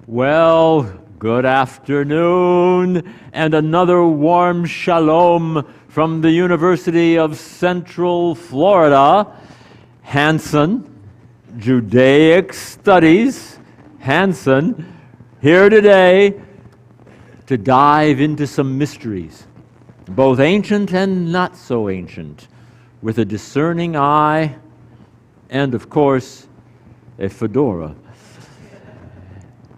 Well, good afternoon, and another warm shalom from the University of Central Florida. Hanson, Judaic Studies, Hanson, here today to dive into some mysteries, both ancient and not so ancient, with a discerning eye and, of course, a fedora.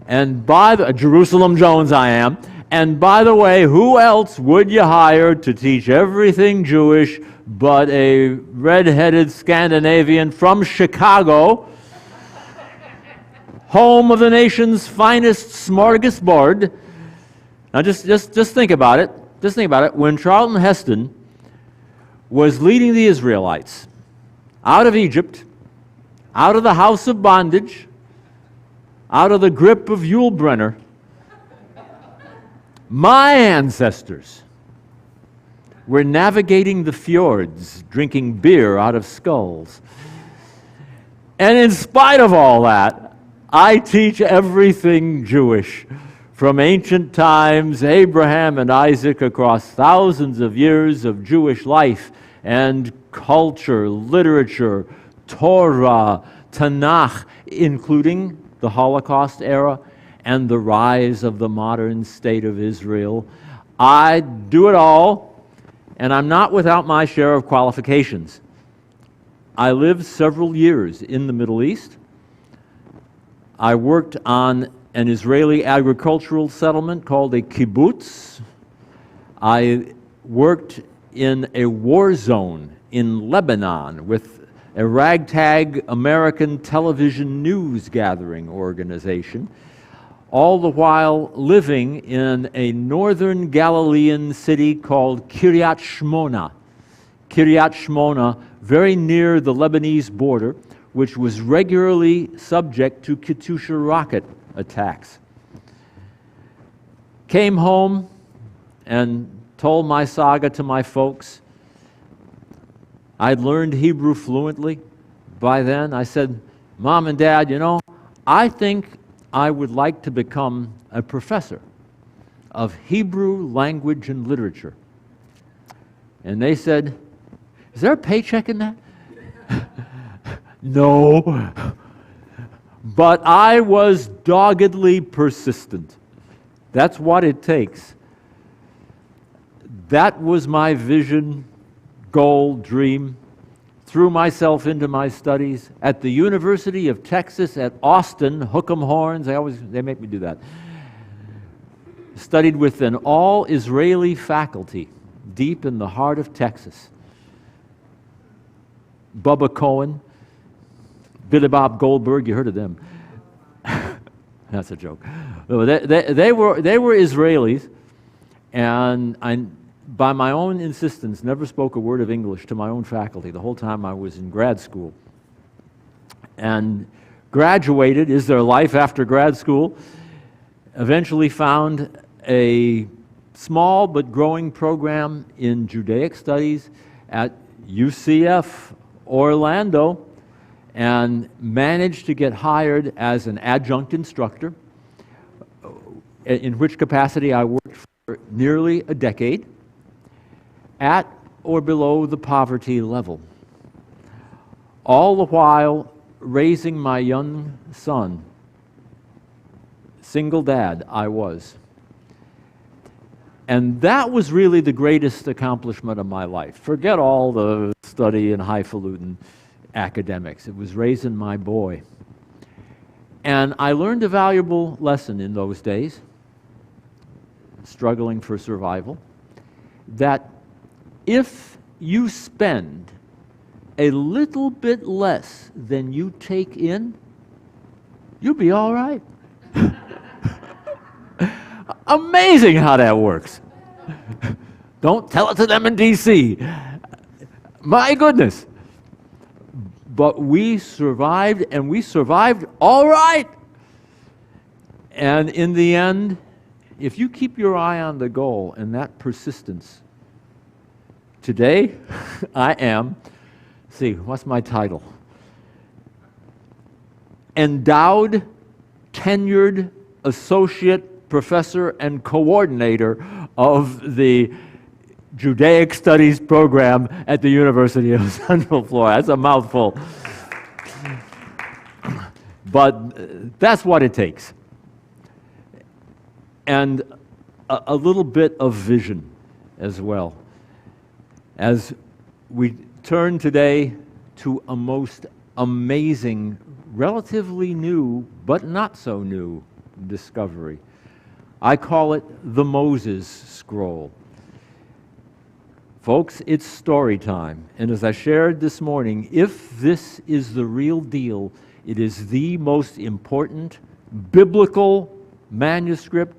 And by the Jerusalem Jones I am. And by the way, who else would you hire to teach everything Jewish but a red-headed Scandinavian from Chicago, home of the nation's finest smorgasbord? Now just think about it. Just think about it. When Charlton Heston was leading the Israelites out of Egypt, out of the house of bondage, out of the grip of Yul Brynner, my ancestors were navigating the fjords, drinking beer out of skulls. And in spite of all that, I teach everything Jewish, from ancient times, Abraham and Isaac, across thousands of years of Jewish life and culture, literature, Torah, Tanakh, including the Holocaust era and the rise of the modern state of Israel. I do it all, and I'm not without my share of qualifications. I lived several years in the Middle East. I worked on an Israeli agricultural settlement called a kibbutz. I worked in a war zone in Lebanon with a ragtag American television news gathering organization, all the while living in a northern Galilean city called Kiryat Shmona. Kiryat Shmona, very near the Lebanese border, which was regularly subject to Katyusha rocket attacks. Came home and told my saga to my folks. I'd learned Hebrew fluently by then. I said, Mom and Dad, I think I would like to become a professor of Hebrew language and literature. And they said, is there a paycheck in that? No. But I was doggedly persistent. That's what it takes. That was my vision, goal, dream. Threw myself into my studies at the University of Texas at Austin, hook 'em horns. They make me do that. Studied with an all-Israeli faculty deep in the heart of Texas. Bubba Cohen, Billy Bob Goldberg, you heard of them. That's a joke. They were Israelis, and by my own insistence, never spoke a word of English to my own faculty the whole time I was in grad school. And graduated, is there life after grad school? Eventually found a small but growing program in Judaic Studies at UCF Orlando, and managed to get hired as an adjunct instructor, in which capacity I worked for nearly a decade, at or below the poverty level, all the while raising my young son. Single dad I was. And that was really the greatest accomplishment of my life. Forget all the study and highfalutin academics. It was raising my boy. And I learned a valuable lesson in those days, struggling for survival, that if you spend a little bit less than you take in, you'll be all right. Amazing how that works. Don't tell it to them in D.C. My goodness. But we survived, and we survived all right. And in the end, if you keep your eye on the goal and that persistence, today I am, what's my title? Endowed, tenured associate professor and coordinator of the Judaic Studies program at the University of Central Florida. That's a mouthful. But that's what it takes. And a little bit of vision as well. As we turn today to a most amazing, relatively new, but not so new discovery. I call it the Moses Scroll. Folks, it's story time. And as I shared this morning, if this is the real deal, it is the most important biblical manuscript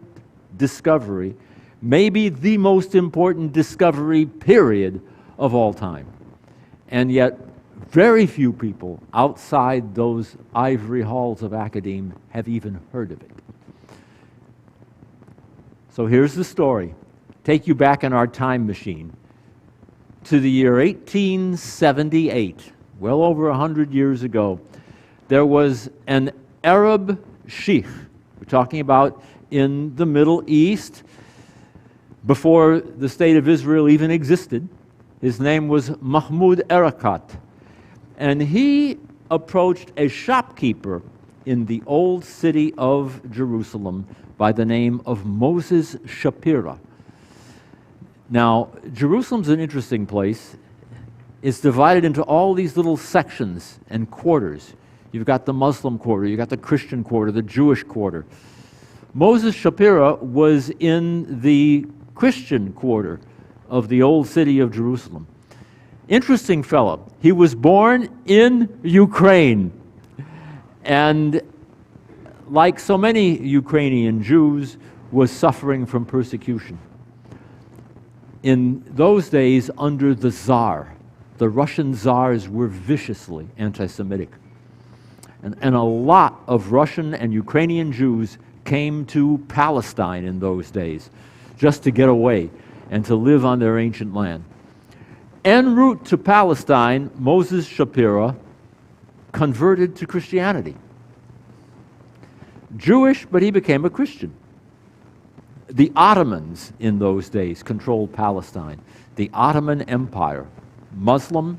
discovery, maybe the most important discovery, period, of all time. And yet, very few people outside those ivory halls of academe have even heard of it. So here's the story. Take you back in our time machine to the year 1878, well over 100 years ago. There was an Arab sheikh, we're talking about in the Middle East, before the state of Israel even existed. His name was Mahmoud Erakat. And he approached a shopkeeper in the old city of Jerusalem by the name of Moses Shapira. Now, Jerusalem's an interesting place. It's divided into all these little sections and quarters. You've got the Muslim quarter, you've got the Christian quarter, the Jewish quarter. Moses Shapira was in the Christian quarter of the old city of Jerusalem. Interesting fellow. He was born in Ukraine. And like so many Ukrainian Jews, was suffering from persecution. In those days, under the Tsar, the Russian Tsars were viciously anti-Semitic. And a lot of Russian and Ukrainian Jews came to Palestine in those days just to get away and to live on their ancient land. En route to Palestine, Moses Shapira converted to Christianity. Jewish, but he became a Christian. The Ottomans in those days controlled Palestine. The Ottoman Empire, Muslim,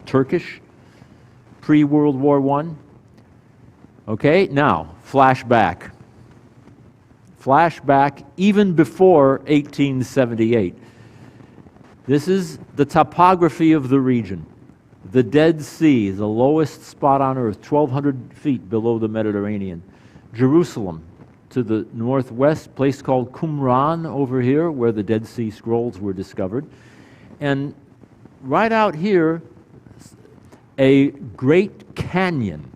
Turkish, pre-World War I. Okay, now, flashback. Flashback even before 1878. This is the topography of the region. The Dead Sea, the lowest spot on earth, 1,200 feet below the Mediterranean. Jerusalem, to the northwest, a place called Qumran over here, where the Dead Sea Scrolls were discovered. And right out here, a great canyon.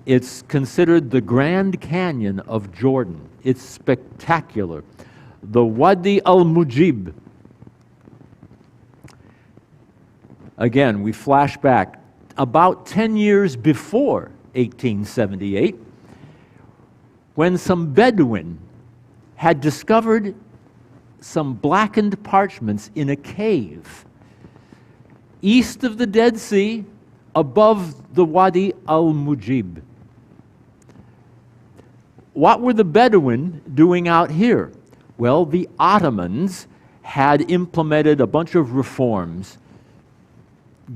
It's considered the Grand Canyon of Jordan. It's spectacular. The Wadi al-Mujib. Again, we flash back about 10 years before 1878, when some Bedouin had discovered some blackened parchments in a cave east of the Dead Sea, above the Wadi al-Mujib. What were the Bedouin doing out here? Well, the Ottomans had implemented a bunch of reforms,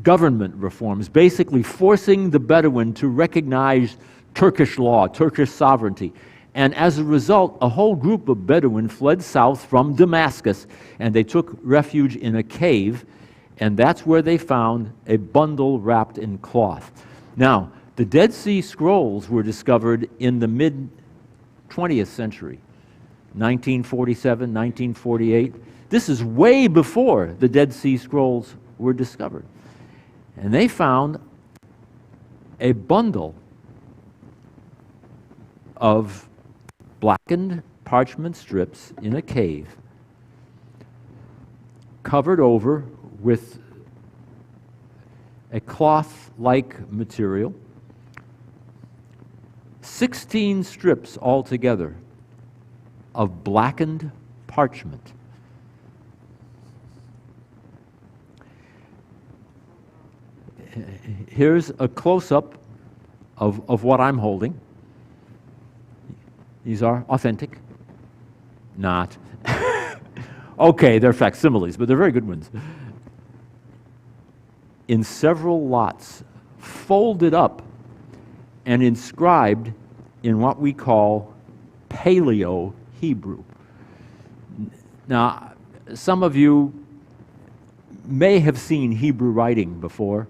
government reforms, basically forcing the Bedouin to recognize Turkish law, Turkish sovereignty. And as a result, a whole group of Bedouin fled south from Damascus, and they took refuge in a cave, and that's where they found a bundle wrapped in cloth. Now, the Dead Sea Scrolls were discovered in the mid-20th century, 1947, 1948. This is way before the Dead Sea Scrolls were discovered. And they found a bundle of blackened parchment strips in a cave, covered over with a cloth-like material, 16 strips altogether of blackened parchment. Here's a close-up of what I'm holding. These are authentic. Not. Okay, they're facsimiles, but they're very good ones. In several lots, folded up and inscribed in what we call Paleo Hebrew. Now, some of you may have seen Hebrew writing before,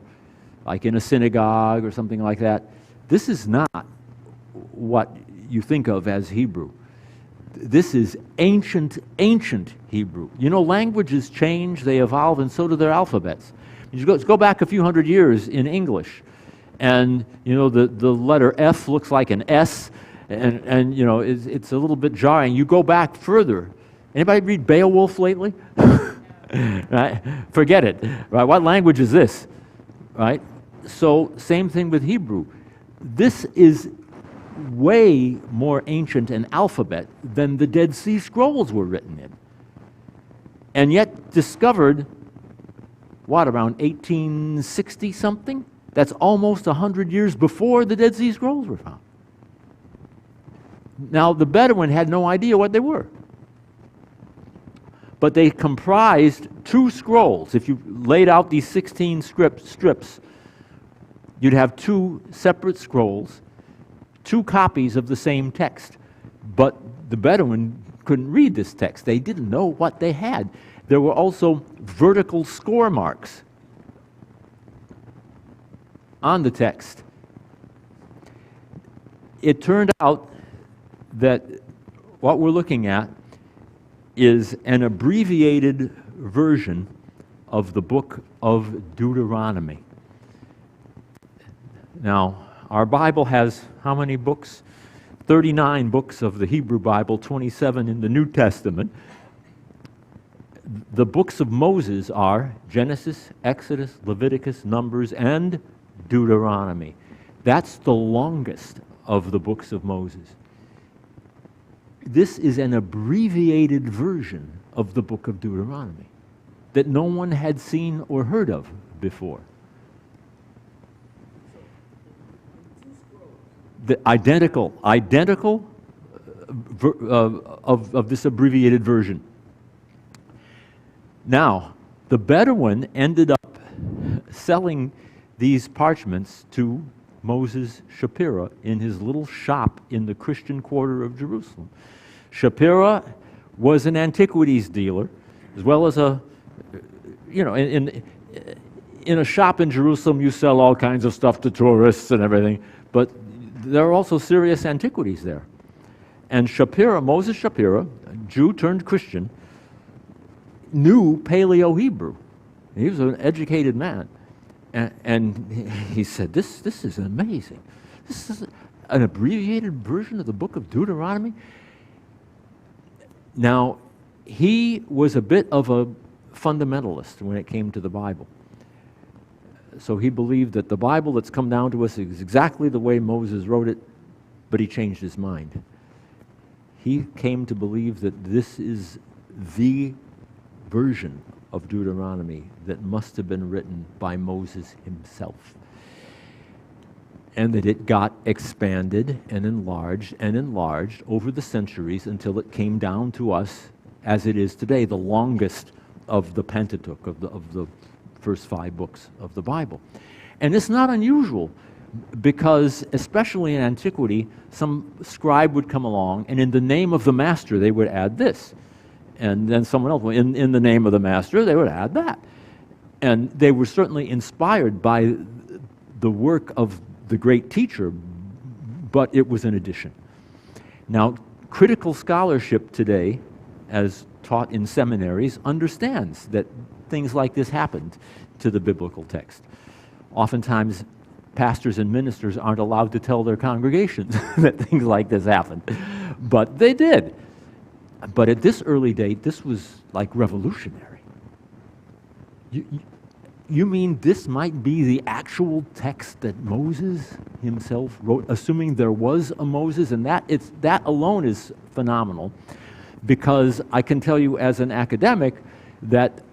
like in a synagogue or something like that. This is not what you think of as Hebrew. This is ancient Hebrew. You know, languages change, they evolve, and so do their alphabets. You go back a few hundred years in English, and you know the letter F looks like an S, and you know it's a little bit jarring. You go back further. Anybody read Beowulf lately? Right? Forget it. Right? What language is this? Right? So same thing with Hebrew. This is way more ancient an alphabet than the Dead Sea Scrolls were written in, and yet discovered. What, around 1860 something? That's almost 100 years before the Dead Sea Scrolls were found. Now, the Bedouin had no idea what they were. But they comprised two scrolls. If you laid out these 16 strips, you'd have two separate scrolls, two copies of the same text. But the Bedouin couldn't read this text. They didn't know what they had. There were also vertical score marks on the text. It turned out that what we're looking at is an abbreviated version of the book of Deuteronomy. Now, our Bible has how many books? 39 books of the Hebrew Bible, 27 in the New Testament. The books of Moses are Genesis, Exodus, Leviticus, Numbers, and Deuteronomy. That's the longest of the books of Moses. This is an abbreviated version of the book of Deuteronomy that no one had seen or heard of before. The identical of this abbreviated version. Now, the Bedouin ended up selling these parchments to Moses Shapira in his little shop in the Christian quarter of Jerusalem. Shapira was an antiquities dealer, as well as a, you know, in a shop in Jerusalem you sell all kinds of stuff to tourists and everything, but there are also serious antiquities there. And Shapira, Moses Shapira, Jew turned Christian, knew Paleo Hebrew. He was an educated man. And he said, this is amazing. This is an abbreviated version of the book of Deuteronomy. Now, he was a bit of a fundamentalist when it came to the Bible. So he believed that the Bible that's come down to us is exactly the way Moses wrote it, but he changed his mind. He came to believe that this is the version of Deuteronomy that must have been written by Moses himself, and that it got expanded and enlarged over the centuries until it came down to us as it is today, the longest of the Pentateuch, of the first 5 books of the Bible. And it's not unusual, because especially in antiquity, some scribe would come along, and in the name of the master they would add this. And then someone else, in the name of the master, they would add that. And they were certainly inspired by the work of the great teacher, but it was an addition. Now, critical scholarship today, as taught in seminaries, understands that things like this happened to the biblical text. Oftentimes, pastors and ministers aren't allowed to tell their congregations that things like this happened, but they did. But at this early date, this was like revolutionary. You mean this might be the actual text that Moses himself wrote, assuming there was a Moses? And that alone is phenomenal, because I can tell you as an academic that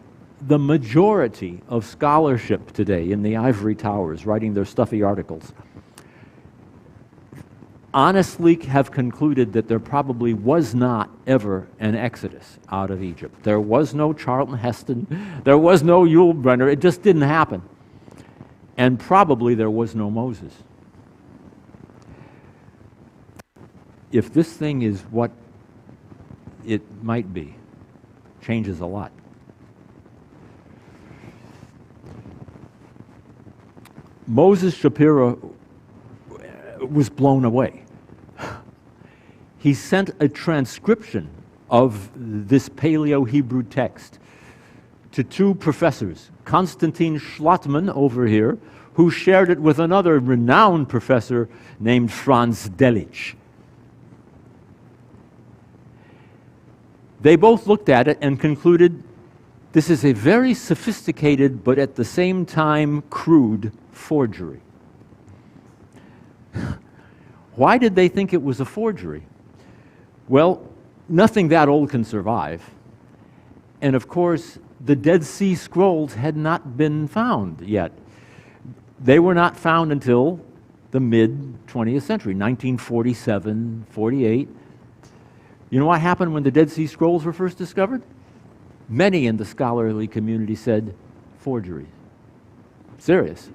the majority of scholarship today in the ivory towers, writing their stuffy articles, honestly have concluded that there probably was not ever an exodus out of Egypt. There was no Charlton Heston, there was no Yul Brynner, it just didn't happen. And probably there was no Moses. If this thing is what it might be, changes a lot. Moses Shapiro was blown away. He sent a transcription of this Paleo-Hebrew text to two professors, Konstantin Schlottmann over here, who shared it with another renowned professor named Franz Delitzsch. They both looked at it and concluded this is a very sophisticated but at the same time crude forgery. Why did they think it was a forgery? Well, nothing that old can survive. And of course, the Dead Sea Scrolls had not been found yet. They were not found until the mid-20th century, 1947, 48. You know what happened when the Dead Sea Scrolls were first discovered? Many in the scholarly community said forgery. Serious.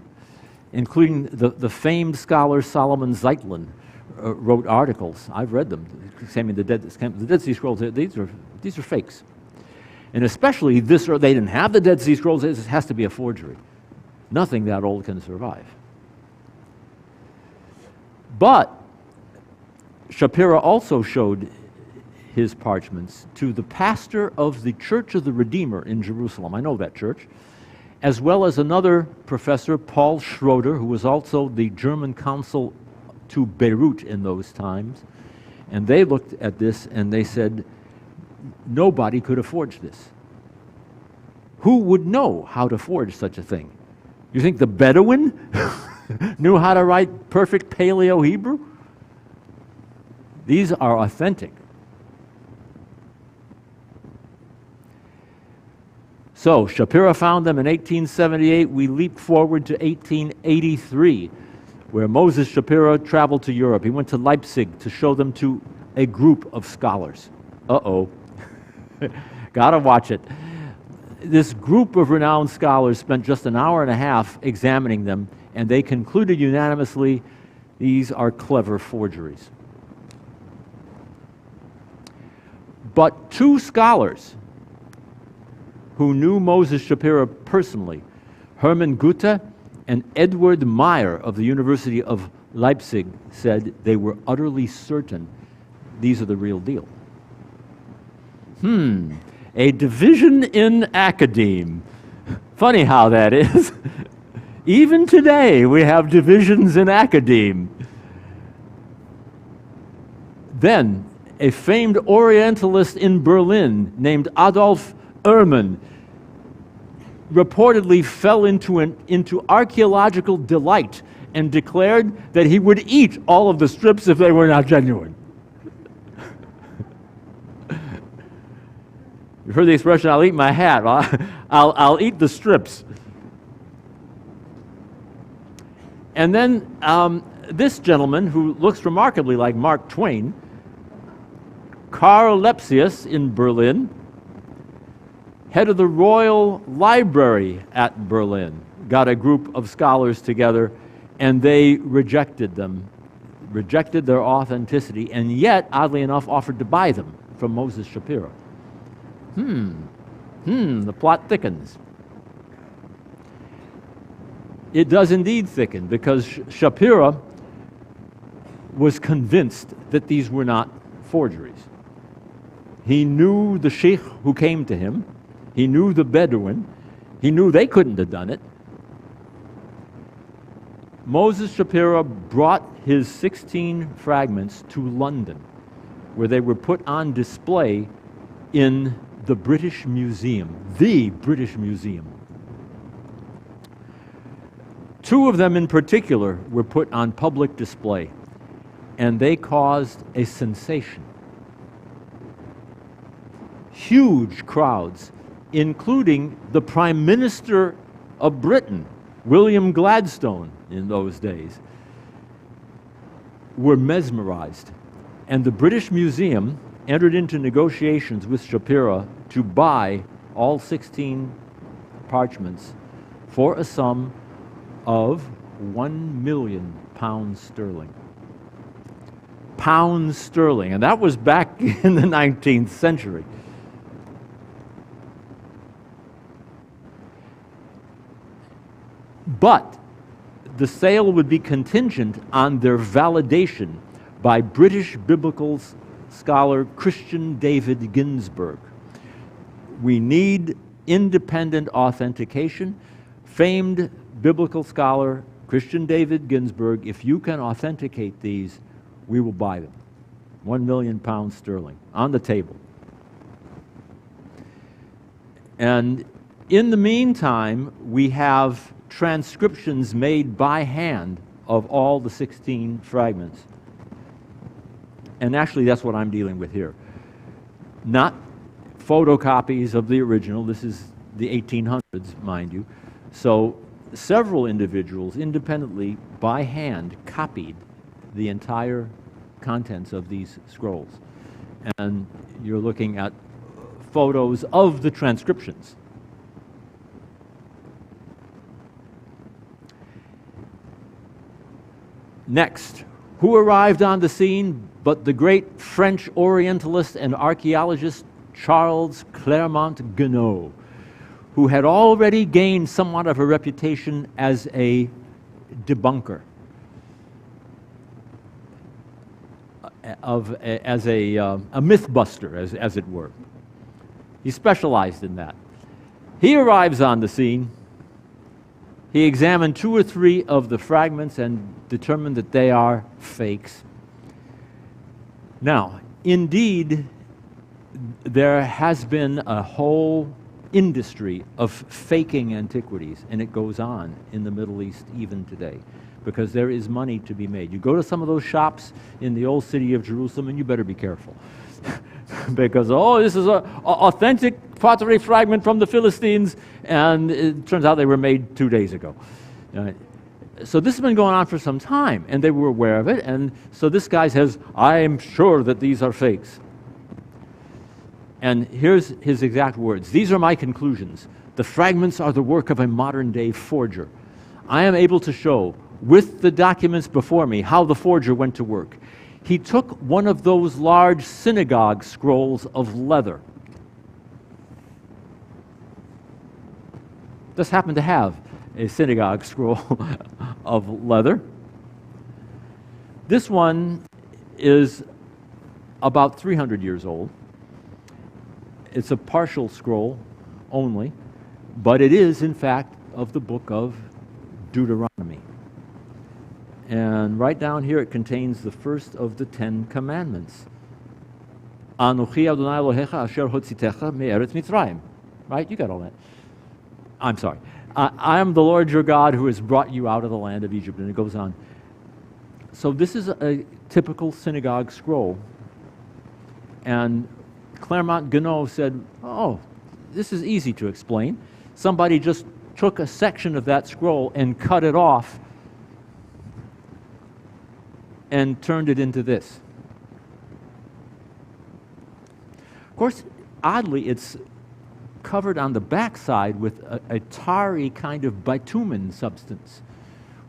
Including the famed scholar Solomon Zeitlin wrote articles. I've read them, claiming the Dead Sea Scrolls, these are fakes. And especially this, or they didn't have the Dead Sea Scrolls, it has to be a forgery. Nothing that old can survive. But Shapiro also showed his parchments to the pastor of the Church of the Redeemer in Jerusalem. I know that church. As well as another professor, Paul Schroeder, who was also the German consul to Beirut in those times. And they looked at this and they said, nobody could have forged this. Who would know how to forge such a thing? You think the Bedouin knew how to write perfect Paleo-Hebrew? These are authentic. So Shapiro found them in 1878. We leap forward to 1883, where Moses Shapiro traveled to Europe. He went to Leipzig to show them to a group of scholars. Uh-oh. Gotta watch it. This group of renowned scholars spent just an hour and a half examining them, and they concluded unanimously these are clever forgeries. But two scholars who knew Moses Shapiro personally, Hermann Gutte and Edward Meyer of the University of Leipzig, said they were utterly certain these are the real deal. A division in academe. Funny how that is. Even today we have divisions in academe. Then a famed Orientalist in Berlin named Adolf Ehrman reportedly fell into archaeological delight and declared that he would eat all of the strips if they were not genuine. You've heard the expression, I'll eat my hat. I'll eat the strips. And then this gentleman, who looks remarkably like Mark Twain, Karl Lepsius in Berlin, head of the Royal Library at Berlin, got a group of scholars together, and they rejected them, rejected their authenticity, and yet, oddly enough, offered to buy them from Moses Shapiro. The plot thickens. It does indeed thicken, because Shapiro was convinced that these were not forgeries. He knew the sheikh who came to him. He knew the Bedouin. He knew they couldn't have done it. Moses Shapiro brought his 16 fragments to London, where they were put on display in the British Museum, the British Museum. Two of them in particular were put on public display, and they caused a sensation. Huge crowds, including the Prime Minister of Britain, William Gladstone, in those days. were mesmerized. And the British Museum entered into negotiations with Shapira to buy all 16 parchments for a sum of £1 million sterling. Pounds sterling, and that was back in the 19th century. But the sale would be contingent on their validation by British biblical scholar Christian David Ginsburg. We need independent authentication. Famed biblical scholar Christian David Ginsburg, if you can authenticate these, we will buy them. £1 million sterling on the table. And in the meantime, we have transcriptions made by hand of all the 16 fragments. And actually, that's what I'm dealing with here. Not photocopies of the original. This is the 1800s, mind you. So several individuals independently, by hand, copied the entire contents of these scrolls. And you're looking at photos of the transcriptions. Next, who arrived on the scene but the great French Orientalist and archaeologist Charles Clermont-Ganneau, who had already gained somewhat of a reputation as a debunker, as a myth buster, as it were. He specialized in that. He arrives on the scene. He examined 2 or 3 of the fragments and determined that they are fakes. Now, indeed, there has been a whole industry of faking antiquities, and it goes on in the Middle East even today, because there is money to be made. You go to some of those shops in the old city of Jerusalem, and you better be careful. Because, oh, this is an authentic pottery fragment from the Philistines, and it turns out they were made 2 days ago. So this has been going on for some time, and they were aware of it, and so this guy says, I'm sure that these are fakes. And here's his exact words. These are my conclusions. The fragments are the work of a modern-day forger. I am able to show, with the documents before me, how the forger went to work. He took one of those large synagogue scrolls of leather. This happened to have a synagogue scroll of leather. This one is about 300 years old. It's a partial scroll only, but it is, in fact, of the book of Deuteronomy. And right down here, it contains the first of the 10 commandments. Anochi Adonai Elohecha asher hotzitecha me'eretz Mitzrayim. Right? You got all that. I'm sorry. I am the Lord your God who has brought you out of the land of Egypt. And it goes on. So this is a typical synagogue scroll. And Clermont-Ganneau said, oh, this is easy to explain. Somebody just took a section of that scroll and cut it off and turned it into this. Of course, oddly, it's covered on the backside with a tarry kind of bitumen substance,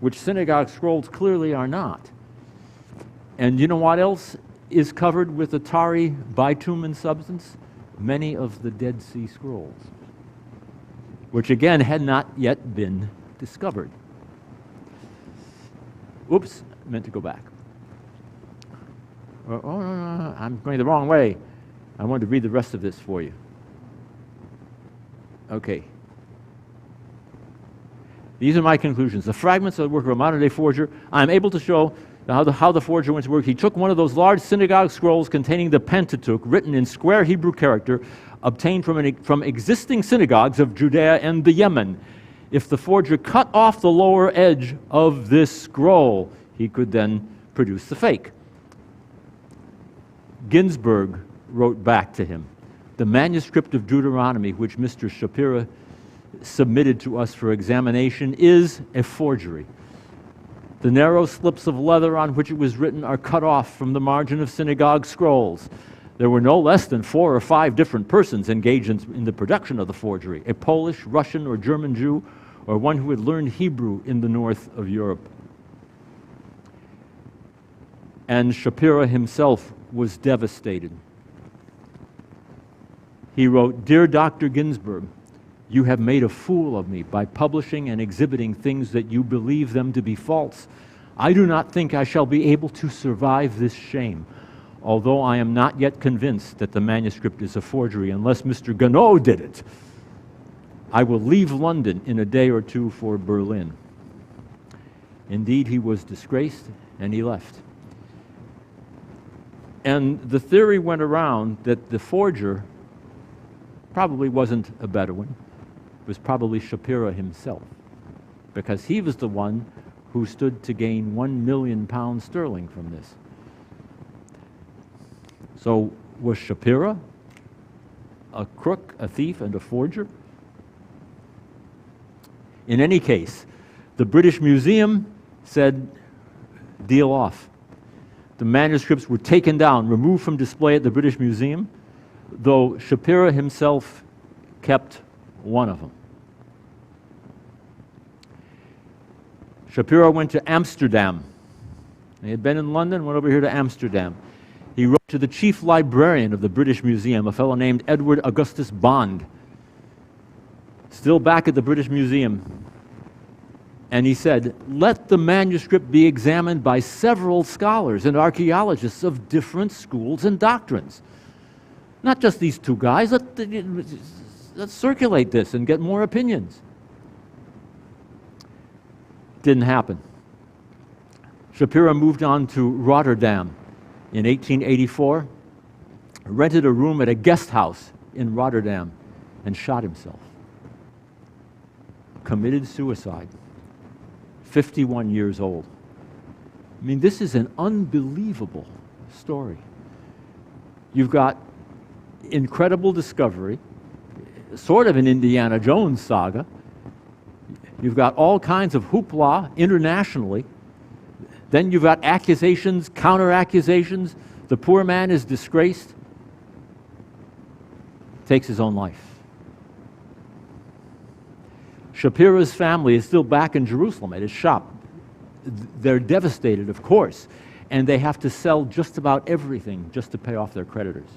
which synagogue scrolls clearly are not. And you know what else is covered with a tarry bitumen substance? Many of the Dead Sea Scrolls, which again had not yet been discovered. Oops, I meant to go back. Oh, no, I'm going the wrong way. I wanted to read the rest of this for you. Okay. These are my conclusions. The fragments of the work of a modern-day forger. I am able to show how the forger went to work. He took one of those large synagogue scrolls containing the Pentateuch, written in square Hebrew character, obtained from existing synagogues of Judea and the Yemen. If the forger cut off the lower edge of this scroll, he could then produce the fake. Ginsburg wrote back to him, the manuscript of Deuteronomy, which Mr. Shapira submitted to us for examination, is a forgery. The narrow slips of leather on which it was written are cut off from the margin of synagogue scrolls. There were no less than 4 or 5 different persons engaged in the production of the forgery, a Polish, Russian, or German Jew, or one who had learned Hebrew in the north of Europe. And Shapira himself was devastated. He wrote, "Dear Dr. Ginsburg, you have made a fool of me by publishing and exhibiting things that you believe them to be false. I do not think I shall be able to survive this shame, although I am not yet convinced that the manuscript is a forgery unless Mr. Ganot did it. I will leave London in a day or 2 for Berlin." Indeed, he was disgraced, and he left. And the theory went around that the forger probably wasn't a Bedouin. It was probably Shapira himself, because he was the one who stood to gain £1 million sterling from this. So was Shapira a crook, a thief, and a forger? In any case, the British Museum said, deal off. The manuscripts were taken down, removed from display at the British Museum, though Shapira himself kept one of them. Shapira went to Amsterdam. He had been in London, went over here to Amsterdam. He wrote to the chief librarian of the British Museum, a fellow named Edward Augustus Bond, still back at the British Museum. And he said, let the manuscript be examined by several scholars and archaeologists of different schools and doctrines. Not just these 2 guys. Let's circulate this and get more opinions. Didn't happen. Shapira moved on to Rotterdam in 1884, rented a room at a guest house in Rotterdam, and shot himself. Committed suicide. 51 years old. I mean, this is an unbelievable story. You've got incredible discovery, sort of an Indiana Jones saga. You've got all kinds of hoopla internationally. Then you've got accusations, counter-accusations. The poor man is disgraced, takes his own life. Shapira's family is still back in Jerusalem at his shop. They're devastated, of course, and they have to sell just about everything just to pay off their creditors.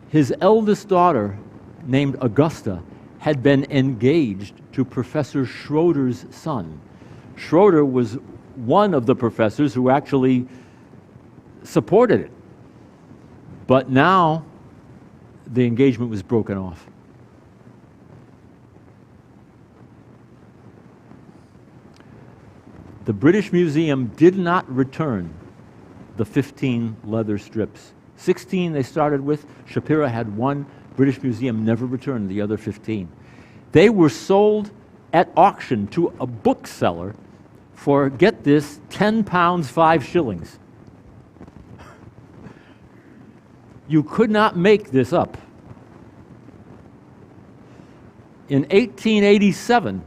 His eldest daughter, named Augusta, had been engaged to Professor Schroeder's son. Schroeder was one of the professors who actually supported it. But now the engagement was broken off. The British Museum did not return the 15 leather strips. 16 they started with. Shapira had 1. British Museum never returned the other 15. They were sold at auction to a bookseller for, get this, £10, 5 shillings. You could not make this up. In 1887,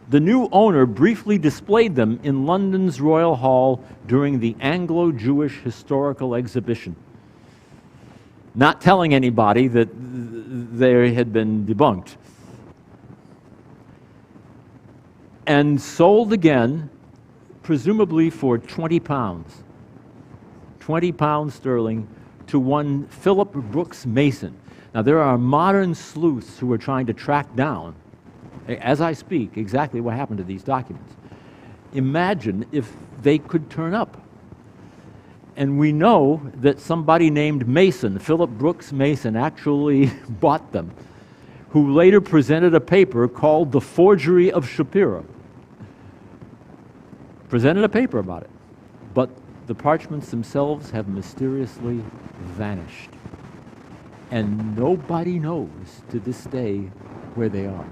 the new owner briefly displayed them in London's Royal Hall during the Anglo-Jewish Historical Exhibition, not telling anybody that they had been debunked. And sold again, presumably for £20. £20 sterling to one Philip Brooks Mason. Now, there are modern sleuths who are trying to track down, as I speak, exactly what happened to these documents. Imagine if they could turn up. And we know that somebody named Mason, Philip Brooks Mason, actually bought them, who later presented a paper called The Forgery of Shapira. Presented a paper about it. But the parchments themselves have mysteriously vanished. And nobody knows to this day where they are.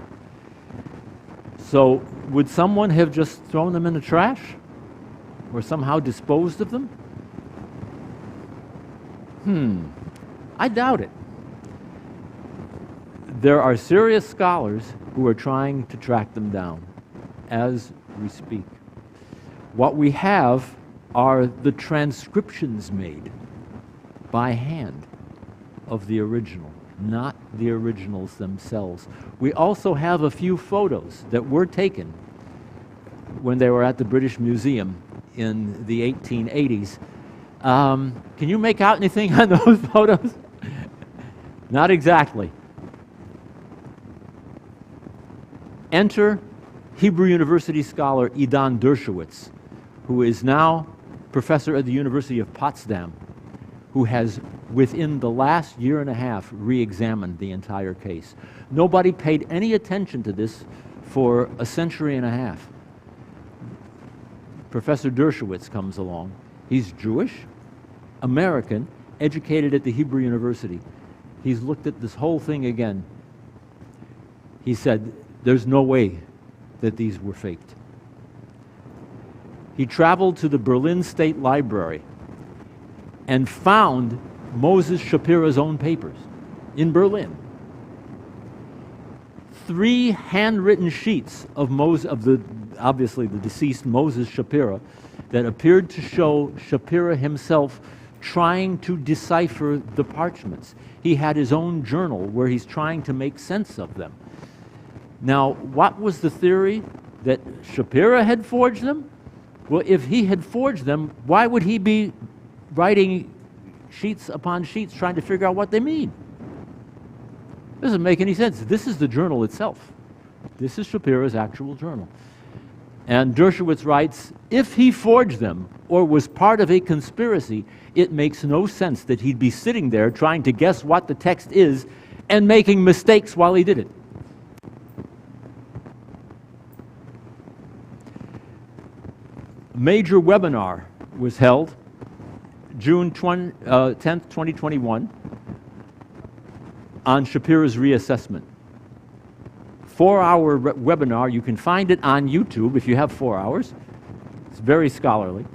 So would someone have just thrown them in the trash? Or somehow disposed of them? I doubt it. There are serious scholars who are trying to track them down. as we speak. What we have are the transcriptions made by hand of the original, not the originals themselves. We also have a few photos that were taken when they were at the British Museum in the 1880s. Can you make out anything on those photos? Not exactly. Enter Hebrew University scholar Idan Dershowitz, who is now professor at the University of Potsdam, who has, within the last year and a half, re-examined the entire case. Nobody paid any attention to this for a century and a half. Professor Dershowitz comes along. He's Jewish, American, educated at the Hebrew University. He's looked at this whole thing again. He said, there's no way that these were faked. He traveled to the Berlin State Library and found Moses Shapira's own papers in Berlin. 3 handwritten sheets of obviously the deceased Moses Shapira that appeared to show Shapira himself trying to decipher the parchments. He had his own journal where he's trying to make sense of them. Now, what was the theory? That Shapira had forged them? Well, if he had forged them, why would he be writing sheets upon sheets trying to figure out what they mean? Doesn't make any sense. This is the journal itself. This is Shapira's actual journal. And Dershowitz writes, if he forged them or was part of a conspiracy, it makes no sense that he'd be sitting there trying to guess what the text is and making mistakes while he did it. A major webinar was held June 10th, 2021 on Shapira's reassessment. 4-hour webinar. You can find it on YouTube if you have 4 hours. It's very scholarly.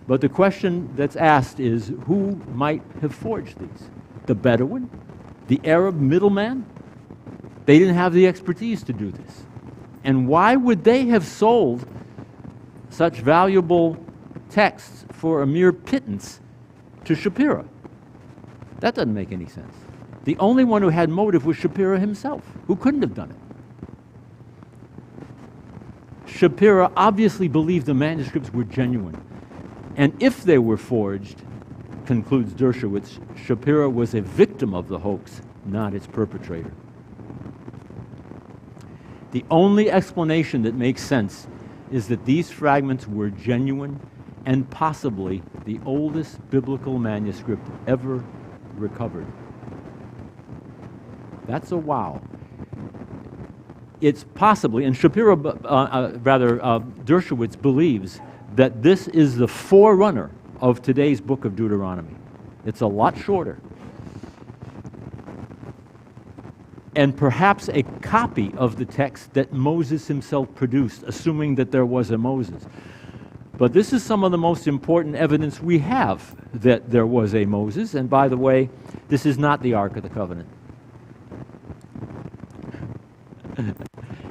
But the question that's asked is, who might have forged these? The Bedouin? The Arab middleman? They didn't have the expertise to do this. And why would they have sold such valuable texts for a mere pittance to Shapira? That doesn't make any sense. The only one who had motive was Shapira himself, who couldn't have done it. Shapira obviously believed the manuscripts were genuine. And if they were forged, concludes Dershowitz, Shapira was a victim of the hoax, not its perpetrator. The only explanation that makes sense is that these fragments were genuine and possibly the oldest biblical manuscript ever recovered. That's a wow. It's possibly, and Dershowitz believes that this is the forerunner of today's book of Deuteronomy. It's a lot shorter. And perhaps a copy of the text that Moses himself produced, assuming that there was a Moses. But this is some of the most important evidence we have that there was a Moses. And by the way, this is not the Ark of the Covenant.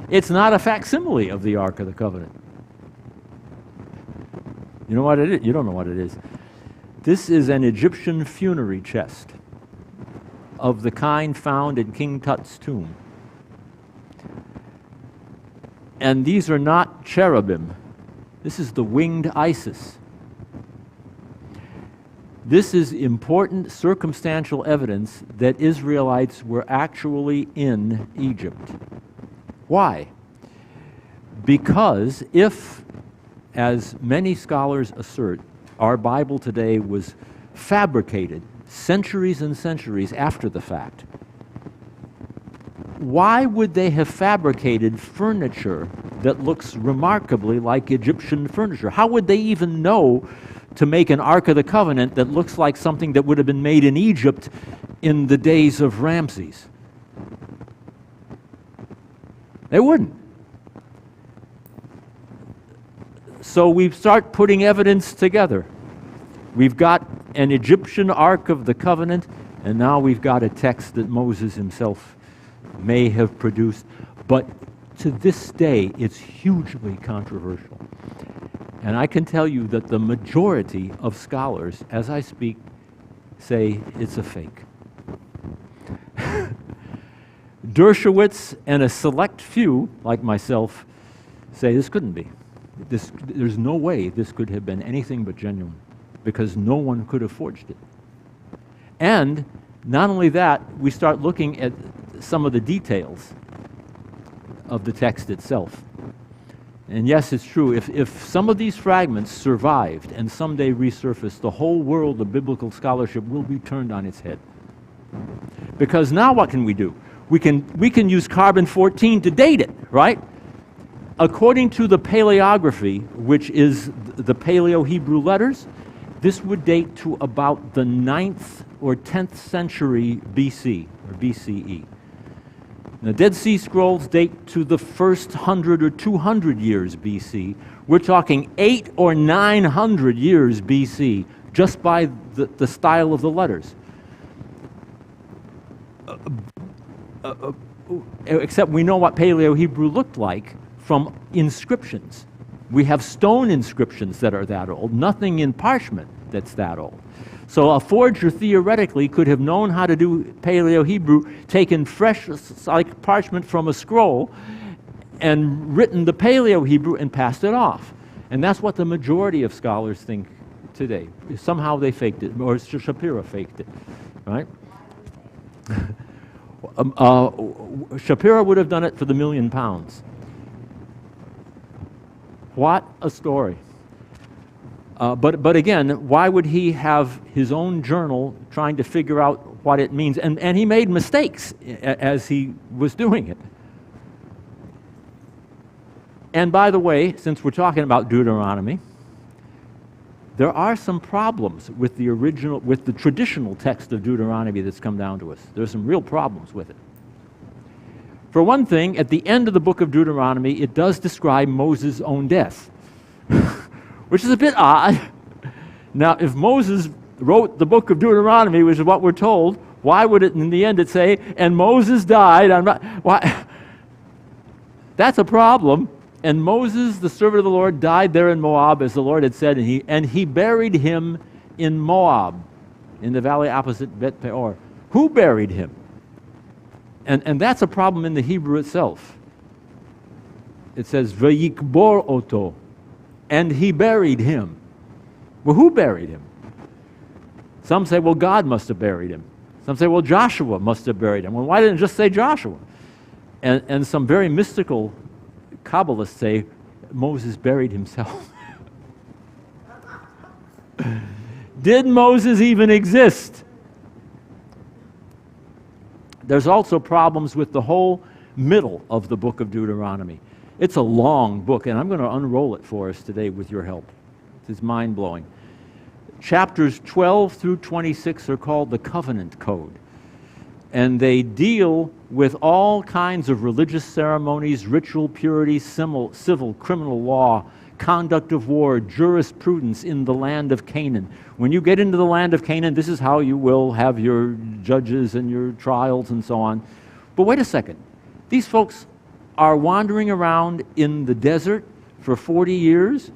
It's not a facsimile of the Ark of the Covenant. You know what it is? You don't know what it is. This is an Egyptian funerary chest of the kind found in King Tut's tomb. And these are not cherubim. This is the winged Isis. This is important circumstantial evidence that Israelites were actually in Egypt. Why? Because if, as many scholars assert, our Bible today was fabricated centuries and centuries after the fact, why would they have fabricated furniture that looks remarkably like Egyptian furniture? How would they even know to make an Ark of the Covenant that looks like something that would have been made in Egypt in the days of Ramses? They wouldn't. So we start putting evidence together. We've got an Egyptian Ark of the Covenant, and now we've got a text that Moses himself may have produced. But To this day, it's hugely controversial. And I can tell you that the majority of scholars, as I speak, say it's a fake. Dershowitz and a select few, like myself, say this couldn't be. There's no way this could have been anything but genuine, because no one could have forged it. And not only that, we start looking at some of the details of the text itself. And yes, it's true, if some of these fragments survived and someday resurfaced, the whole world of biblical scholarship will be turned on its head. Because now what can we do? We can use carbon-14 to date it, right? According to the paleography, which is the Paleo-Hebrew letters, this would date to about the 9th or 10th century BC, or BCE. The Dead Sea Scrolls date to the first 100 or 200 years BC. We're talking 800 or 900 years BC, just by the style of the letters. Except we know what Paleo-Hebrew looked like from inscriptions. We have stone inscriptions that are that old, nothing in parchment that's that old. So a forger theoretically could have known how to do Paleo-Hebrew, taken fresh like parchment from a scroll, and written the Paleo-Hebrew and passed it off. And that's what the majority of scholars think today. Somehow they faked it, or Shapira faked it, right? Shapira would have done it for the £1 million. What a story. But again, why would he have his own journal trying to figure out what it means? And he made mistakes as he was doing it. And by the way, since we're talking about Deuteronomy, there are some problems with the traditional text of Deuteronomy that's come down to us. There's some real problems with it. For one thing, at the end of the book of Deuteronomy, it does describe Moses' own death, which is a bit odd. Now, if Moses wrote the book of Deuteronomy, which is what we're told, why would it in the end it say, and Moses died? Why? That's a problem. And Moses, the servant of the Lord, died there in Moab, as the Lord had said, and he buried him in Moab, in the valley opposite Bet Peor. Who buried him? And that's a problem in the Hebrew itself. It says, Vayikbor oto, and he buried him. Well, who buried him? Some say, well, God must have buried him. Some say, well, Joshua must have buried him. Well, why didn't it just say Joshua? And some very mystical Kabbalists say Moses buried himself. Did Moses even exist? There's also problems with the whole middle of the book of Deuteronomy. It's a long book, and I'm going to unroll it for us today with your help. It's mind-blowing. Chapters 12 through 26 are called the Covenant Code. And they deal with all kinds of religious ceremonies, ritual purity, civil, criminal law, conduct of war, jurisprudence in the land of Canaan. When you get into the land of Canaan, this is how you will have your judges and your trials and so on. But wait a second. These folks are wandering around in the desert for 40 years.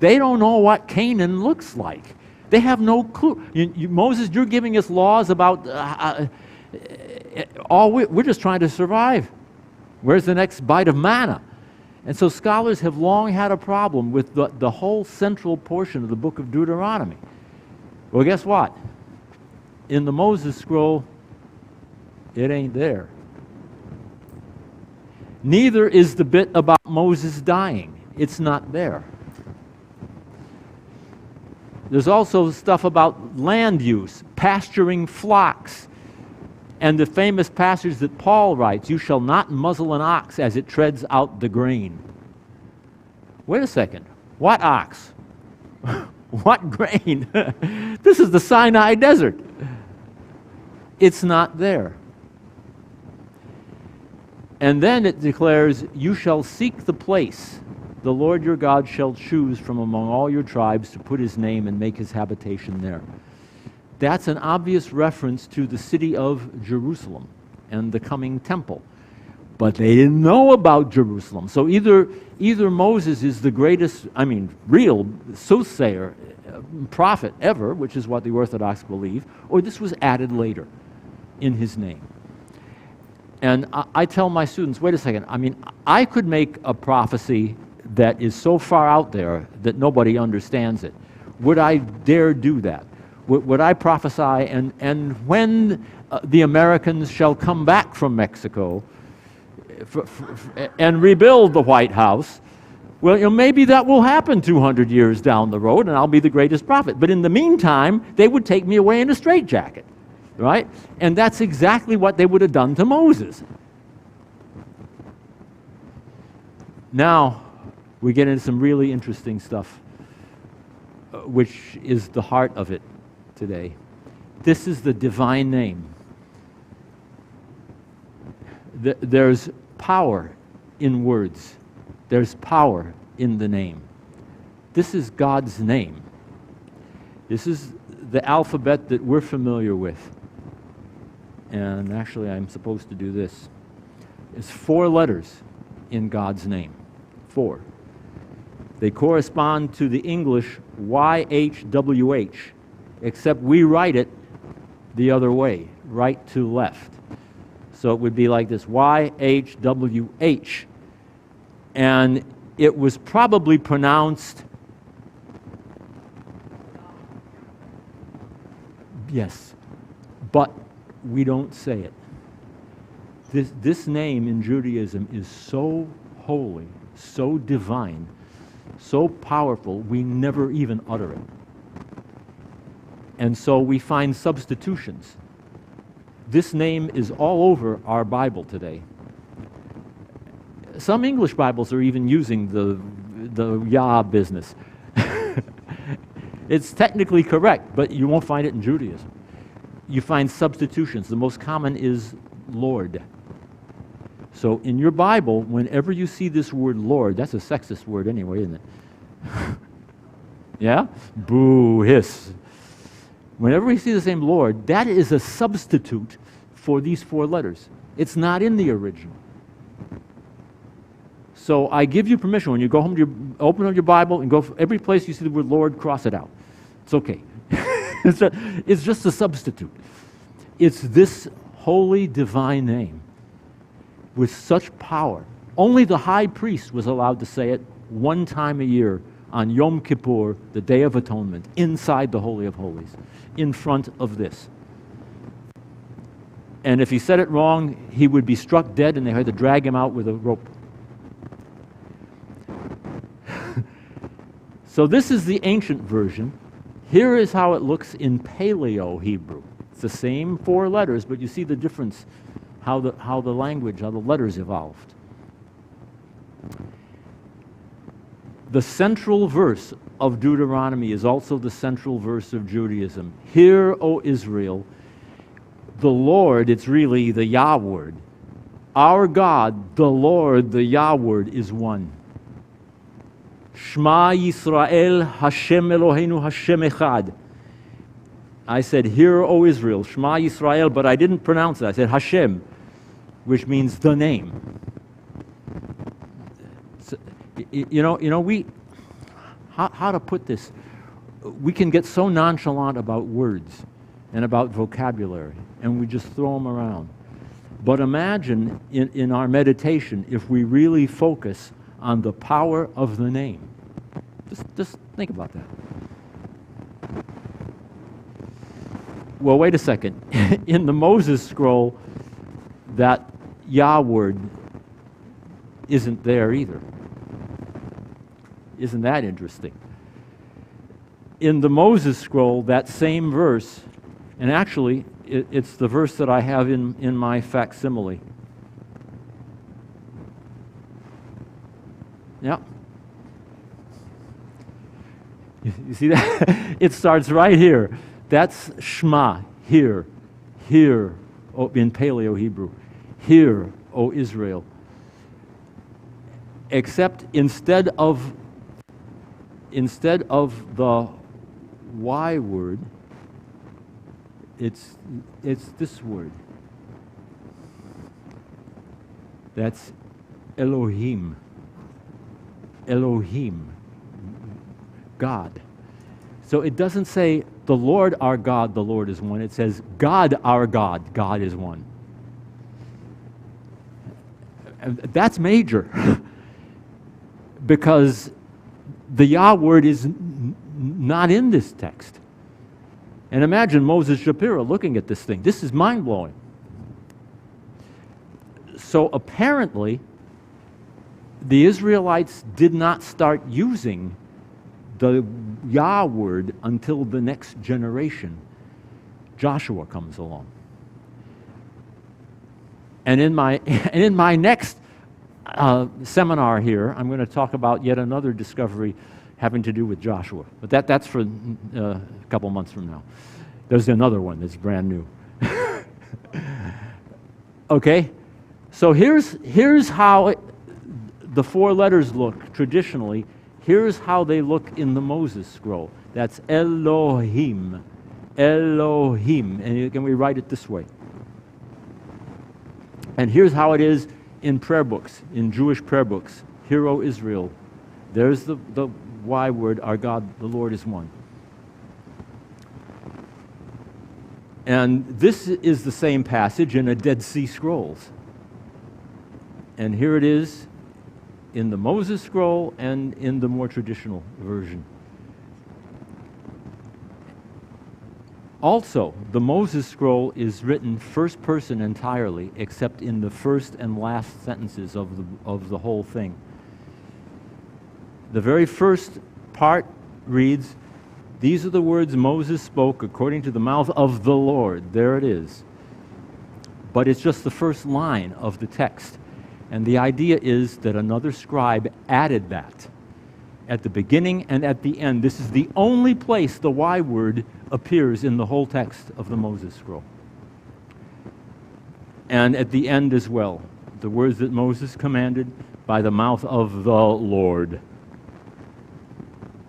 They don't know what Canaan looks like. They have no clue. Moses, you're giving us laws about... we're just trying to survive. Where's the next bite of manna? And so scholars have long had a problem with the whole central portion of the book of Deuteronomy. Well, guess what? In the Moses scroll, it ain't there. Neither is the bit about Moses dying. It's not there. There's also stuff about land use, pasturing flocks, and the famous passage that Paul writes, you shall not muzzle an ox as it treads out the grain. Wait a second. What ox? What grain? This is the Sinai desert. It's not there. And then it declares, you shall seek the place the Lord your God shall choose from among all your tribes to put his name and make his habitation there. That's an obvious reference to the city of Jerusalem and the coming temple. But they didn't know about Jerusalem. So either Moses is the greatest, real soothsayer, prophet ever, which is what the Orthodox believe, or this was added later in his name. And I tell my students, wait a second, I could make a prophecy that is so far out there that nobody understands it. Would I dare do that? Would I prophesy, and when the Americans shall come back from Mexico and rebuild the White House, well, maybe that will happen 200 years down the road, and I'll be the greatest prophet. But in the meantime, they would take me away in a straitjacket, right? And that's exactly what they would have done to Moses. Now, we get into some really interesting stuff, which is the heart of it today. This is the divine name. There's power in words. There's power in the name. This is God's name. This is the alphabet that we're familiar with. And actually, I'm supposed to do this. It's 4 letters in God's name. 4. They correspond to the English YHWH, except we write it the other way, right to left. So it would be like this, YHWH. And it was probably pronounced, yes, but we don't say it. This name in Judaism is so holy, so divine, so powerful, we never even utter it. And so we find substitutions. This name is all over our Bible today. Some English Bibles are even using the Yah business. It's technically correct, but you won't find it in Judaism. You find substitutions. The most common is Lord. So in your Bible, whenever you see this word Lord, that's a sexist word anyway, isn't it? Yeah? Boo, hiss. Whenever we see the same Lord, that is a substitute for these 4 letters. It's not in the original. So I give you permission, when you go home, open up your Bible and go every place you see the word Lord, cross it out. It's okay. It's just a substitute. It's this holy divine name with such power. Only the high priest was allowed to say it 1 time a year on Yom Kippur, the Day of Atonement, inside the Holy of Holies, in front of this. And if he said it wrong, he would be struck dead and they had to drag him out with a rope. So this is the ancient version. Here is how it looks in Paleo Hebrew. It's the same 4 letters, but you see the difference, how the language, how the letters evolved. The central verse of Deuteronomy is also the central verse of Judaism. Hear, O Israel, the Lord, it's really the Yah word. Our God, the Lord, the Yah word, is one. Shema Yisrael, Hashem Eloheinu, Hashem Echad. I said, hear, O Israel, Shema Yisrael, but I didn't pronounce it. I said Hashem, which means the name. So, how to put this? We can get so nonchalant about words and about vocabulary, and we just throw them around. But imagine in our meditation if we really focus on the power of the name. Just think about that. Well, wait a second. In the Moses scroll, that Yah word isn't there either. Isn't that interesting? In the Moses scroll, that same verse, and actually, it's the verse that I have in my facsimile. Yeah. You see that? It starts right here. That's Shema, hear, in Paleo Hebrew. Hear, O Israel. Except instead of the Y word, it's this word That's Elohim. Elohim. God. So it doesn't say the Lord our God, the Lord is one. It says God our God, God is one. And that's major because the Yah word is not in this text. And imagine Moses Shapiro looking at this thing. This is mind-blowing. So apparently, the Israelites did not start using the Yah word until the next generation. Joshua comes along. And in my next seminar here, I'm going to talk about yet another discovery having to do with Joshua. But that's for a couple months from now. There's another one that's brand new. Okay? So here's how the four letters look traditionally. Here's how they look in the Moses scroll. That's Elohim. Elohim. And can we write it this way? And here's how it is in prayer books, in Jewish prayer books. Hear, O Israel. There's the Y word, our God, the Lord is one. And this is the same passage in a Dead Sea Scrolls. And here it is in the Moses scroll and in the more traditional version. Also, the Moses scroll is written first person entirely, except in the first and last sentences of the whole thing. The very first part reads, "These are the words Moses spoke according to the mouth of the Lord." There it is. But it's just the first line of the text. And the idea is that another scribe added that at the beginning and at the end. This is the only place the Y word appears in the whole text of the Moses scroll. And at the end as well, the words that Moses commanded by the mouth of the Lord.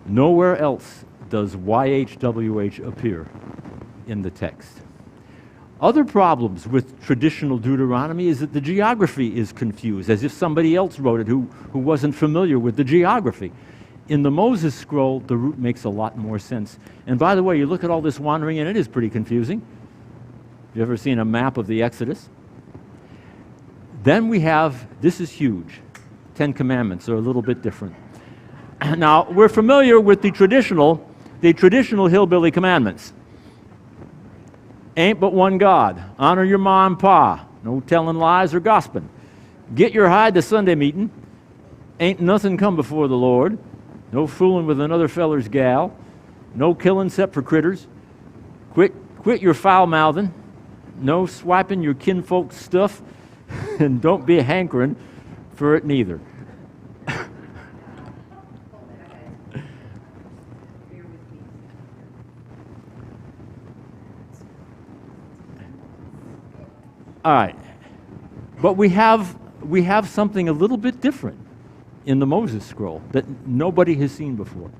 Nowhere else does YHWH appear in the text. Other problems with traditional Deuteronomy is that the geography is confused, as if somebody else wrote it who wasn't familiar with the geography. In the Moses scroll, the root makes a lot more sense. And by the way, you look at all this wandering, and it is pretty confusing. You ever seen a map of the Exodus? Then we have, this is huge, 10 Commandments are a little bit different. Now, we're familiar with the traditional hillbilly commandments. Ain't but one God. Honor your ma and pa. No telling lies or gossiping. Get your hide to Sunday meeting. Ain't nothing come before the Lord. No fooling with another feller's gal. No killing except for critters. Quit your foul mouthing. No swiping your kinfolk's stuff. And don't be hankering for it neither. All right, but we have something a little bit different in the Moses scroll that nobody has seen before.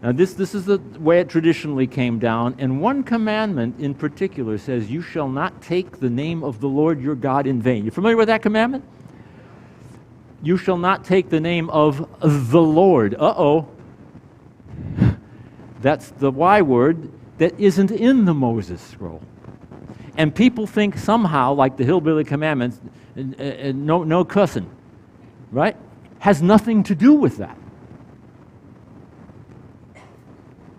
Now this is the way it traditionally came down, and one commandment in particular says, "You shall not take the name of the Lord your God in vain." You familiar with that commandment? You shall not take the name of the Lord. Uh-oh. That's the Y word that isn't in the Moses scroll. And people think somehow, like the hillbilly commandments, no cussing, right? Has nothing to do with that.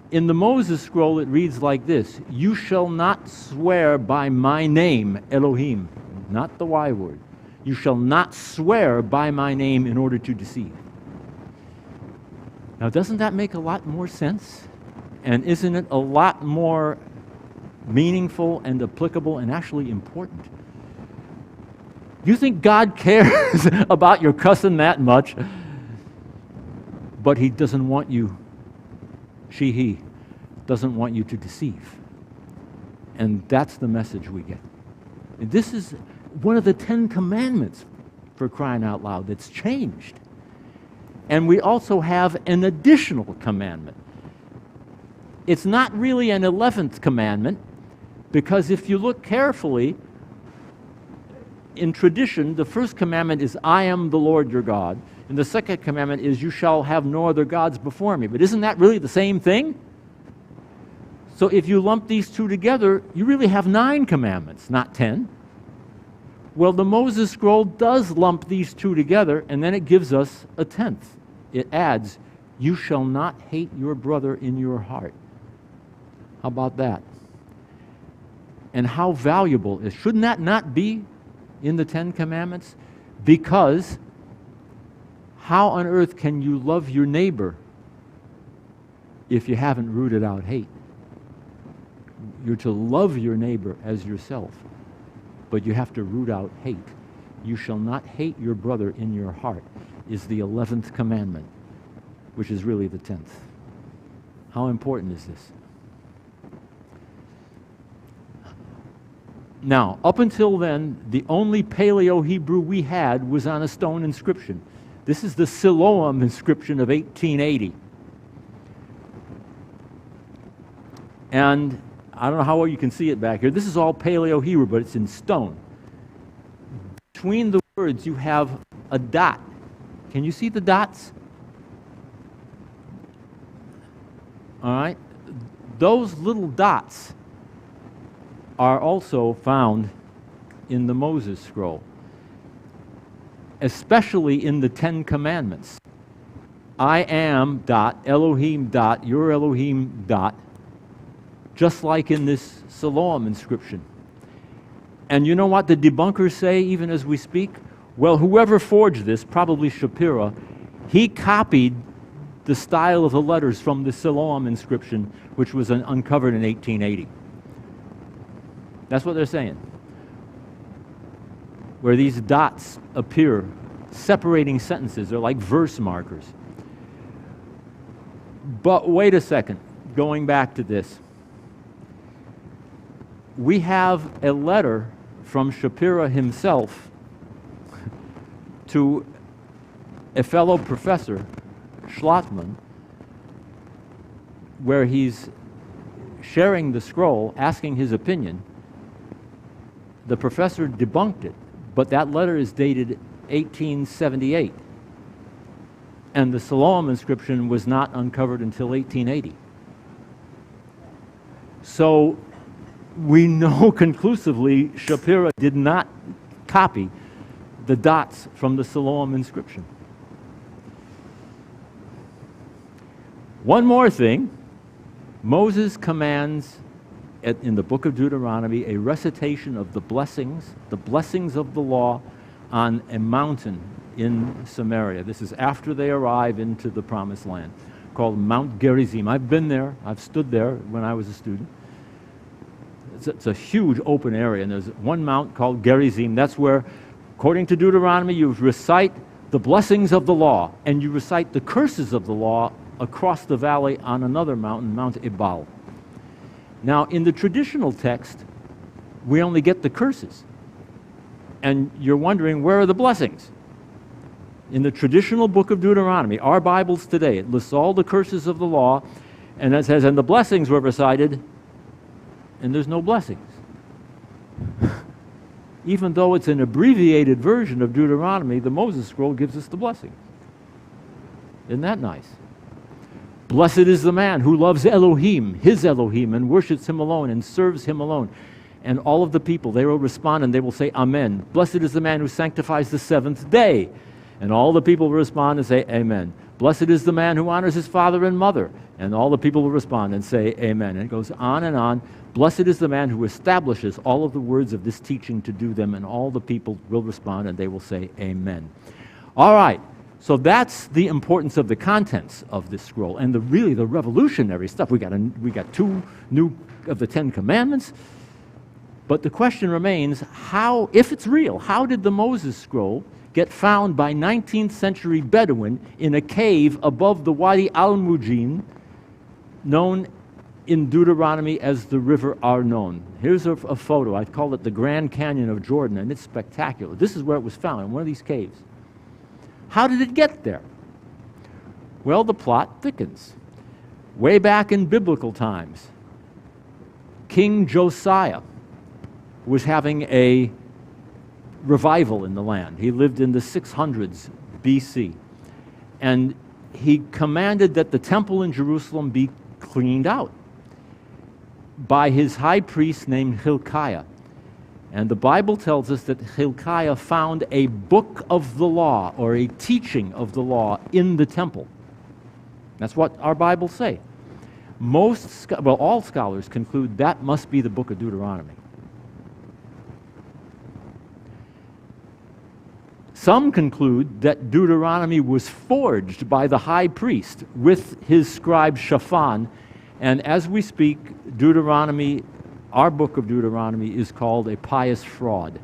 In the Moses scroll, it reads like this: "You shall not swear by my name, Elohim," not the Y word. "You shall not swear by my name in order to deceive." Now, doesn't that make a lot more sense? And isn't it a lot more meaningful and applicable and actually important? You think God cares about your cussing that much? But he doesn't want you, he doesn't want you to deceive. And that's the message we get. And this is one of the 10 Commandments, for crying out loud, that's changed. And we also have an additional commandment. It's not really an 11th commandment, because if you look carefully, in tradition, the first commandment is, I am the Lord your God. And the second commandment is, you shall have no other gods before me. But isn't that really the same thing? So if you lump these two together, you really have 9 commandments, not 10. Well, the Moses scroll does lump these two together, and then it gives us a 10th. It adds, you shall not hate your brother in your heart. How about that? And how valuable is, shouldn't that not be in the 10 commandments? Because how on earth can you love your neighbor if you haven't rooted out hate? You're to love your neighbor as yourself, but you have to root out hate. You shall not hate your brother in your heart is the 11th commandment, which is really the 10th. How important is this? Now, up until then, the only Paleo-Hebrew we had was on a stone inscription. This is the Siloam inscription of 1880. And I don't know how well you can see it back here. This is all Paleo-Hebrew, but it's in stone. Between the words, you have a dot. Can you see the dots? All right. Those little dots are also found in the Moses scroll, especially in the 10 commandments. I am dot, Elohim dot, your Elohim dot, just like in this Siloam inscription. And you know what the debunkers say even as we speak? Well, whoever forged this, probably Shapira, he copied the style of the letters from the Siloam inscription, which was uncovered in 1880. That's what they're saying. Where these dots appear, separating sentences, they're like verse markers. But wait a second, going back to this. We have a letter from Shapira himself to a fellow professor, Schlottman, where he's sharing the scroll, asking his opinion. The professor debunked it, but that letter is dated 1878. And the Siloam inscription was not uncovered until 1880. So we know conclusively Shapira did not copy the dots from the Siloam inscription. One more thing, Moses commands in the book of Deuteronomy a recitation of the blessings of the law on a mountain in Samaria. This is after they arrive into the promised land, called Mount Gerizim. I've been there, I've stood there when I was a student. It's a huge open area, and there's one mount called Gerizim. That's where, according to Deuteronomy, you recite the blessings of the law, and you recite the curses of the law across the valley on another mountain, Mount Ebal. Now, in the traditional text, we only get the curses. And you're wondering, where are the blessings? In the traditional book of Deuteronomy, our Bibles today, it lists all the curses of the law, and it says, and the blessings were recited, and there's no blessings. Even though it's an abbreviated version of Deuteronomy, the Moses scroll gives us the blessings. Isn't that nice? Blessed is the man who loves Elohim, his Elohim, and worships him alone and serves him alone. And all of the people, they will respond and they will say, Amen. Blessed is the man who sanctifies the seventh day. And all the people will respond and say, Amen. Blessed is the man who honors his father and mother. And all the people will respond and say, Amen. And it goes on and on. Blessed is the man who establishes all of the words of this teaching to do them. And all the people will respond and they will say, Amen. All right. So that's the importance of the contents of this scroll and really the revolutionary stuff. We got 2 new of the 10 commandments. But the question remains, how, if it's real, how did the Moses scroll get found by 19th century Bedouin in a cave above the Wadi al-Mujin, known in Deuteronomy as the River Arnon? Here's a photo. I call it the Grand Canyon of Jordan, and it's spectacular. This is where it was found, in one of these caves. How did it get there? Well, the plot thickens. Way back in biblical times, King Josiah was having a revival in the land. He lived in the 600s BC. And he commanded that the temple in Jerusalem be cleaned out by his high priest named Hilkiah. And the Bible tells us that Hilkiah found a book of the law, or a teaching of the law, in the temple. That's what our Bibles say. All scholars conclude that must be the book of Deuteronomy. Some conclude that Deuteronomy was forged by the high priest with his scribe Shaphan, and as we speak, Deuteronomy, our book of Deuteronomy, is called a pious fraud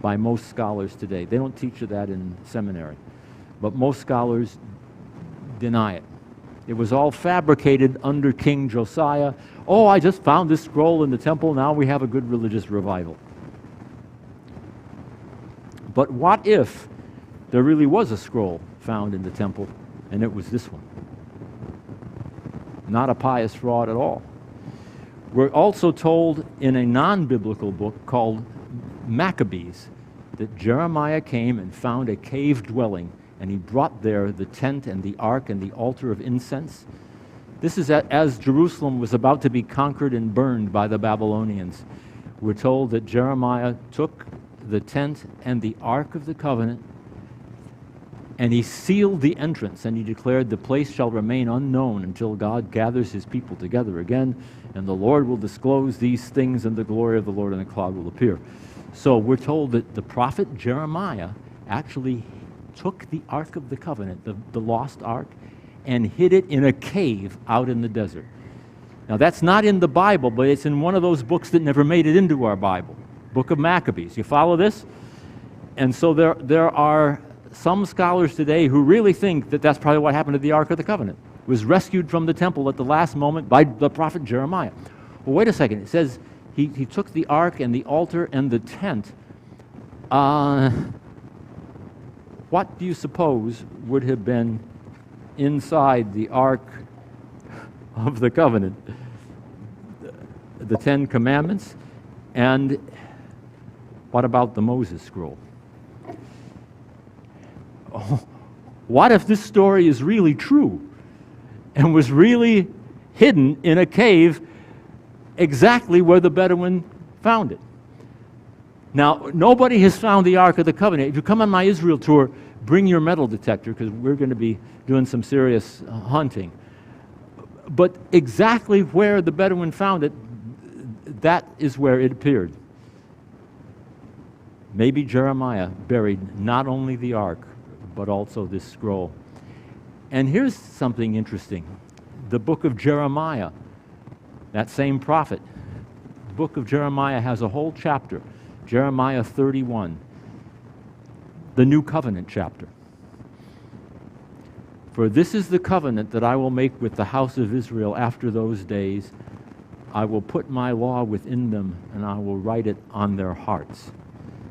by most scholars today. They don't teach you that in seminary, but most scholars deny it. It was all fabricated under King Josiah. Oh, I just found this scroll in the temple, now we have a good religious revival. But what if there really was a scroll found in the temple, and it was this one? Not a pious fraud at all. We're also told in a non-biblical book called Maccabees that Jeremiah came and found a cave dwelling, and he brought there the tent and the ark and the altar of incense. This is as Jerusalem was about to be conquered and burned by the Babylonians. We're told that Jeremiah took the tent and the ark of the covenant, and he sealed the entrance, and he declared, the place shall remain unknown until God gathers his people together again, and the Lord will disclose these things, and the glory of the Lord in the cloud will appear. So we're told that the prophet Jeremiah actually took the Ark of the Covenant, the lost Ark, and hid it in a cave out in the desert. Now that's not in the Bible, but it's in one of those books that never made it into our Bible, Book of Maccabees. You follow this? And so there are some scholars today who really think that that's probably what happened to the Ark of the Covenant. It was rescued from the temple at the last moment by the prophet Jeremiah. Well, wait a second. It says he took the ark and the altar and the tent. What do you suppose would have been inside the Ark of the Covenant? The Ten Commandments? And what about the Moses scroll? What if this story is really true and was really hidden in a cave exactly where the Bedouin found it? Now, nobody has found the Ark of the Covenant. If you come on my Israel tour, bring your metal detector, because we're going to be doing some serious hunting. But exactly where the Bedouin found it, that is where it appeared. Maybe Jeremiah buried not only the Ark, but also this scroll. And here's something interesting. The book of Jeremiah, that same prophet, the book of Jeremiah has a whole chapter, Jeremiah 31, the New Covenant chapter. For this is the covenant that I will make with the house of Israel after those days. I will put my law within them, and I will write it on their hearts.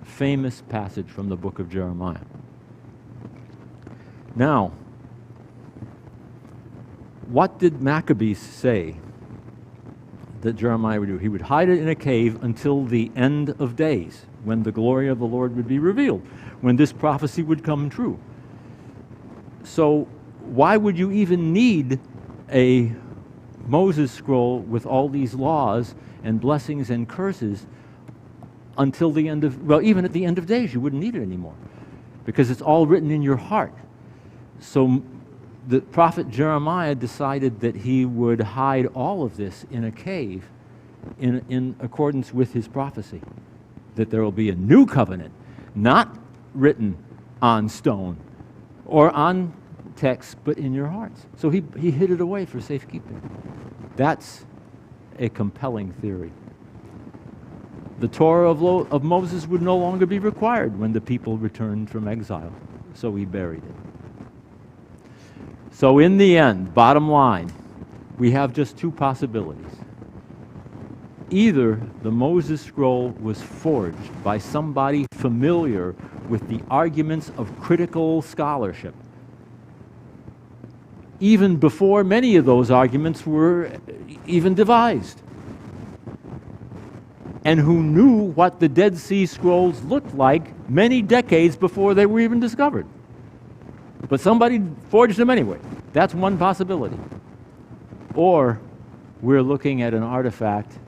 Famous passage from the book of Jeremiah. Now, what did Maccabees say that Jeremiah would do? He would hide it in a cave until the end of days, when the glory of the Lord would be revealed, when this prophecy would come true. So why would you even need a Moses scroll with all these laws and blessings and curses until the end of, well, even at the end of days, you wouldn't need it anymore, because it's all written in your heart. So the prophet Jeremiah decided that he would hide all of this in a cave in accordance with his prophecy, that there will be a new covenant, not written on stone or on text, but in your hearts. So he hid it away for safekeeping. That's a compelling theory. The Torah of Moses would no longer be required when the people returned from exile, so he buried it. So in the end, bottom line, we have just two possibilities. Either the Moses scroll was forged by somebody familiar with the arguments of critical scholarship, even before many of those arguments were even devised. and who knew what the Dead Sea Scrolls looked like many decades before they were even discovered. But somebody forged them anyway. That's one possibility. Or we're looking at an artifact,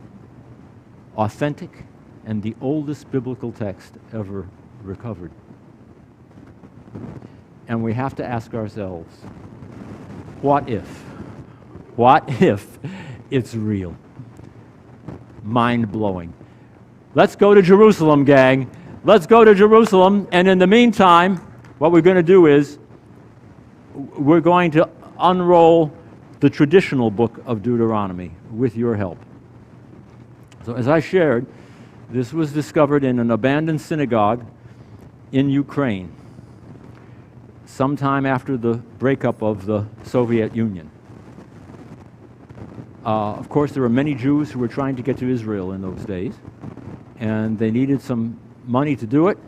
authentic and the oldest biblical text ever recovered. And we have to ask ourselves, what if? What if it's real? Mind-blowing. Let's go to Jerusalem, gang. Let's go to Jerusalem, and in the meantime, what we're going to do is we're going to unroll the traditional book of Deuteronomy with your help. So as I shared, this was discovered in an abandoned synagogue in Ukraine, sometime after the breakup of the Soviet Union. Of course, there were many Jews who were trying to get to Israel in those days, and they needed some money to do it,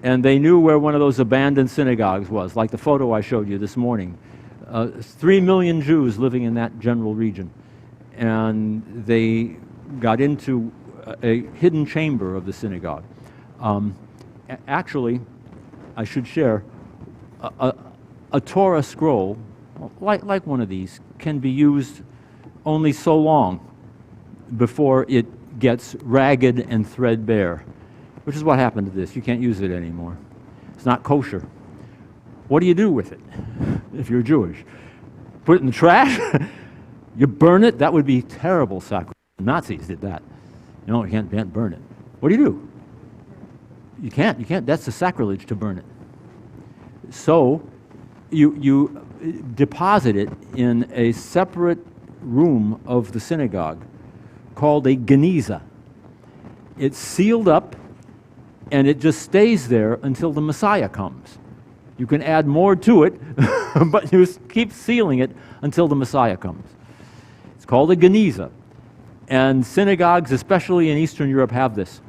and they knew where one of those abandoned synagogues was, like the photo I showed you this morning. 3 million Jews living in that general region, and they got into a hidden chamber of the synagogue. Actually, I should share, a Torah scroll, like one of these, can be used only so long before it gets ragged and threadbare, which is what happened to this. You can't use it anymore. It's not kosher. What do you do with it if you're Jewish? Put it in the trash? You burn it? That would be terrible sacrilege. The Nazis did that. You can't burn it. What do? You can't. That's a sacrilege to burn it. So you deposit it in a separate room of the synagogue called a geniza. It's sealed up, and it just stays there until the Messiah comes. You can add more to it, but you keep sealing it until the Messiah comes. It's called a geniza, and synagogues, especially in Eastern Europe, have this.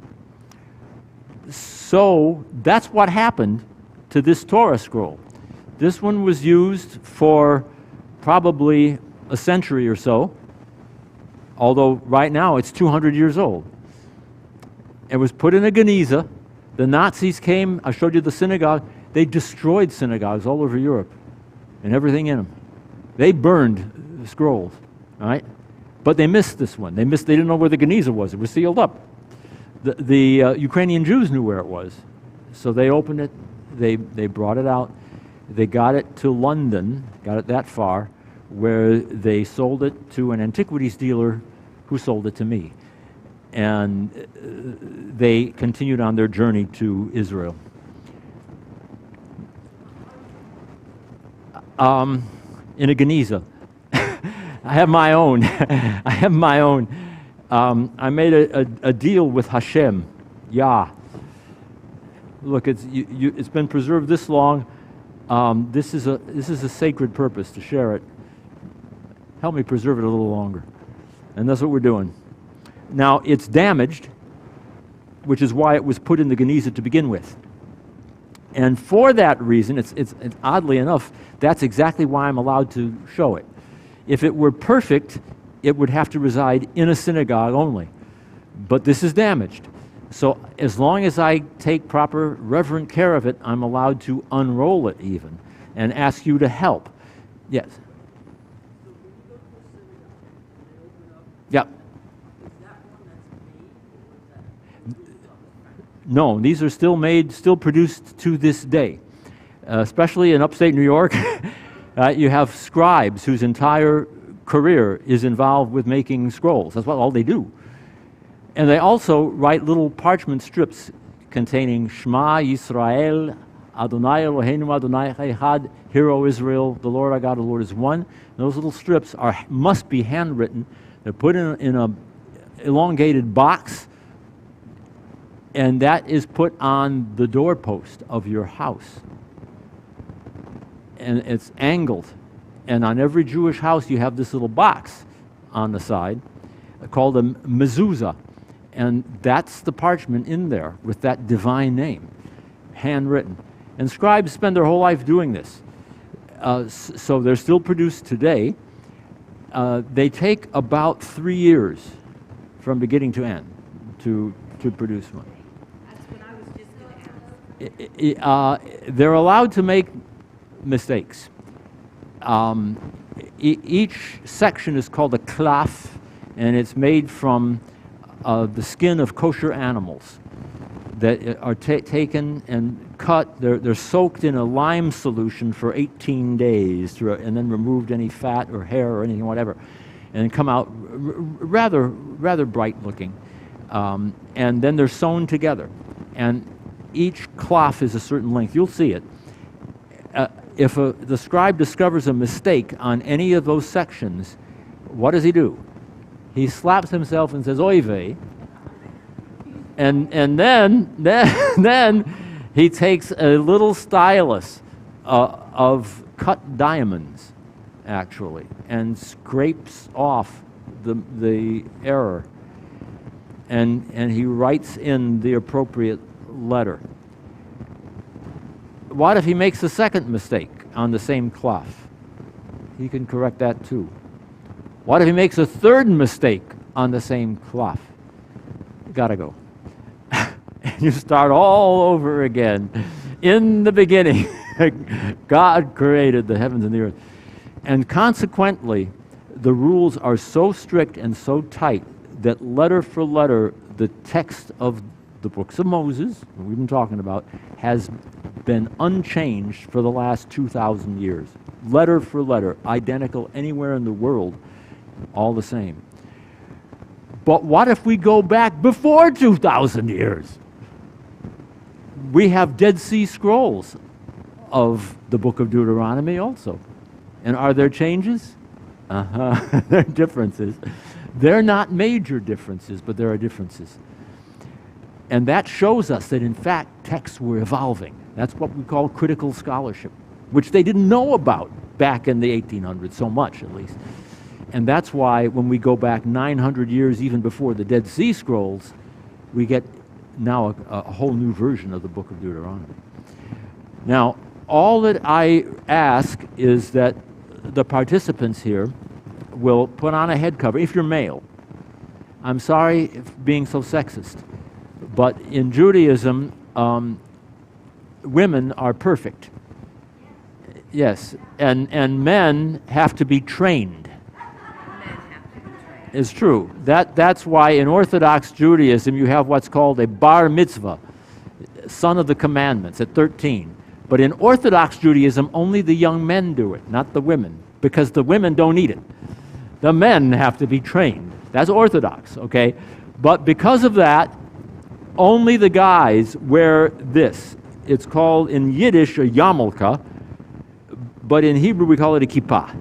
So that's what happened to this Torah scroll. This one was used for probably a century or so, although right now it's 200 years old. It was put in a geniza. The Nazis came, I showed you the synagogue, they destroyed synagogues all over Europe and everything in them. They burned the scrolls, all right? But they missed this one. They didn't know where the geniza was. It was sealed up. The Ukrainian Jews knew where it was. So they opened it, they brought it out, they got it to London, got it that far, where they sold it to an antiquities dealer who sold it to me. And they continued on their journey to Israel. In a geniza. I have my own. I have my own. I made a deal with Hashem, Yah. Look, it's been preserved this long. This is a sacred purpose to share it. Help me preserve it a little longer. And that's what we're doing. Now, it's damaged, which is why it was put in the geniza to begin with. And for that reason, it's oddly enough, that's exactly why I'm allowed to show it. If it were perfect, it would have to reside in a synagogue only. But this is damaged. So as long as I take proper reverent care of it, I'm allowed to unroll it even and ask you to help. Yes? Yep. No, these are still made, still produced to this day. Especially in upstate New York, you have scribes whose entire career is involved with making scrolls. That's all they do. And they also write little parchment strips containing Shema Yisrael, Adonai Eloheinu Adonai Echad, Hear, O Israel, the Lord our God, the Lord is one. And those little strips must be handwritten. They're put in a elongated box, and that is put on the doorpost of your house. And it's angled. And on every Jewish house, you have this little box on the side called a mezuzah. And that's the parchment in there with that divine name, handwritten. And scribes spend their whole life doing this. So they're still produced today. They take about 3 years from beginning to end to produce one. That's what I was just going to ask. They're allowed to make mistakes. Each section is called a klaf, and it's made from the skin of kosher animals that are taken and cut. They're soaked in a lime solution for 18 days, and then removed any fat or hair or anything, whatever, and come out rather bright looking. And then they're sewn together, and each klaf is a certain length. You'll see it. If the scribe discovers a mistake on any of those sections, what does he do? He slaps himself and says, "Oy vey," and then he takes a little stylus of cut diamonds, actually, and scrapes off the error, and he writes in the appropriate letter. What if he makes a second mistake on the same klaf? He can correct that too. What if he makes a third mistake on the same klaf? You gotta go. And you start all over again. In the beginning, God created the heavens and the earth. And consequently, the rules are so strict and so tight that letter for letter, the text of the books of Moses, that we've been talking about, has been unchanged for the last 2,000 years. Letter for letter, identical anywhere in the world, all the same. But what if we go back before 2,000 years? We have Dead Sea Scrolls of the book of Deuteronomy also. And are there changes? There are differences. They're not major differences, but there are differences. And that shows us that, in fact, texts were evolving. That's what we call critical scholarship, which they didn't know about back in the 1800s, so much at least. And that's why when we go back 900 years, even before the Dead Sea Scrolls, we get now a whole new version of the book of Deuteronomy. Now, all that I ask is that the participants here will put on a head cover, if you're male. I'm sorry for being so sexist, but in Judaism, women are perfect. Yes, and men have to be trained. It's true. That's why in Orthodox Judaism you have what's called a bar mitzvah, son of the commandments, at 13. But in Orthodox Judaism, only the young men do it, not the women, because the women don't need it. The men have to be trained. That's Orthodox, okay? But because of that, only the guys wear this. It's called in Yiddish a yarmulke, but in Hebrew we call it a kippah.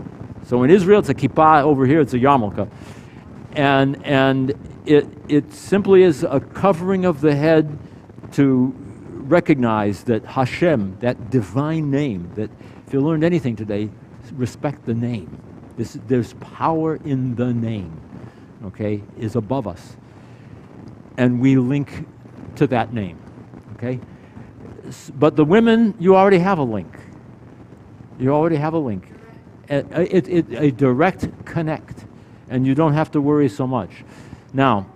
So in Israel it's a kippah, over here it's a yarmulke. And it simply is a covering of the head to recognize that Hashem, that divine name, that if you learned anything today, respect the name. There's power in the name, okay, is above us. And we link to that name, okay? But the women, you already have a link. You already have a link. A direct connect. And you don't have to worry so much. Now,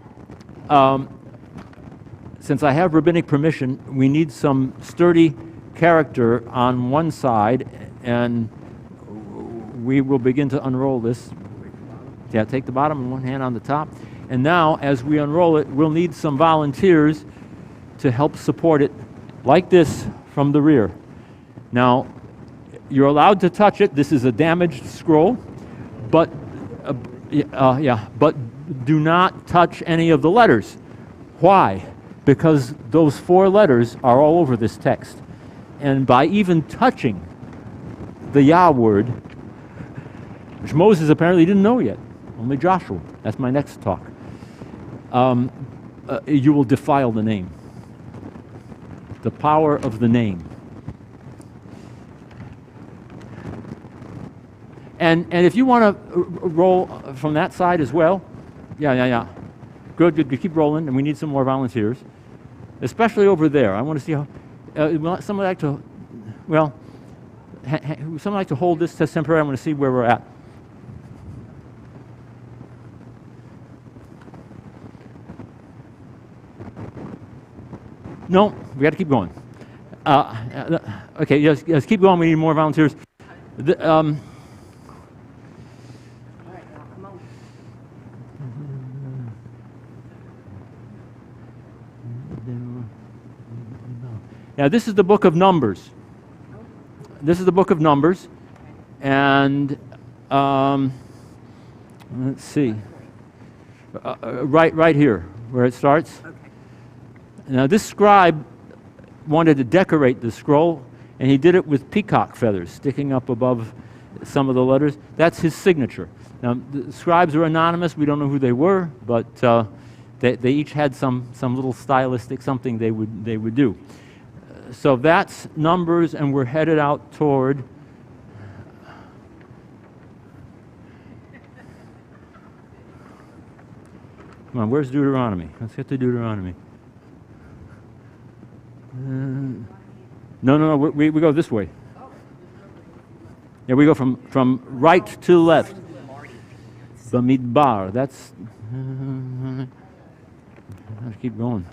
since I have rabbinic permission, we need some sturdy character on one side, and we will begin to unroll this. Yeah, take the bottom and one hand on the top. And now, as we unroll it, we'll need some volunteers to help support it, like this, from the rear. Now, you're allowed to touch it. This is a damaged scroll, but but do not touch any of the letters. Why? Because those 4 letters are all over this text. And by even touching the Yah word, which Moses apparently didn't know yet, only Joshua, that's my next talk, you will defile the name. The power of the name. And if you want to roll from that side as well, yeah. Good, keep rolling, and we need some more volunteers, especially over there. I want to see how, someone like to, well, someone like to hold this test temporary. I want to see where we're at. No, we got to keep going. Okay, yes, keep going. We need more volunteers. All right, now, come on. Yeah, this is the book of Numbers. This is the book of Numbers. And let's see. Right here, where it starts. Okay. Now, this scribe wanted to decorate the scroll, and he did it with peacock feathers sticking up above some of the letters. That's his signature. Now, the scribes are anonymous. We don't know who they were, but they each had some little stylistic something they would do. So that's Numbers, and we're headed out toward. Come on, where's Deuteronomy? Let's get to Deuteronomy. No, we go this way. Yeah, we go from right to left. Bamidbar, that's... let's keep going.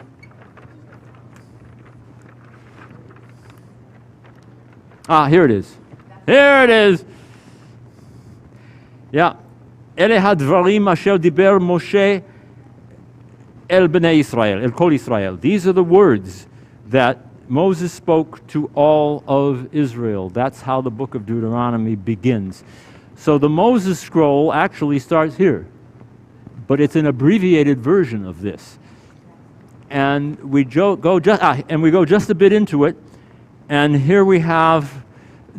Here it is. Here it is! Yeah. Ele hadvarim asher diber Moshe el bnei Israel, el kol Israel. These are the words that Moses spoke to all of Israel. That's how the book of Deuteronomy begins. So the Moses scroll actually starts here, but it's an abbreviated version of this. And we go just a bit into it, and here we have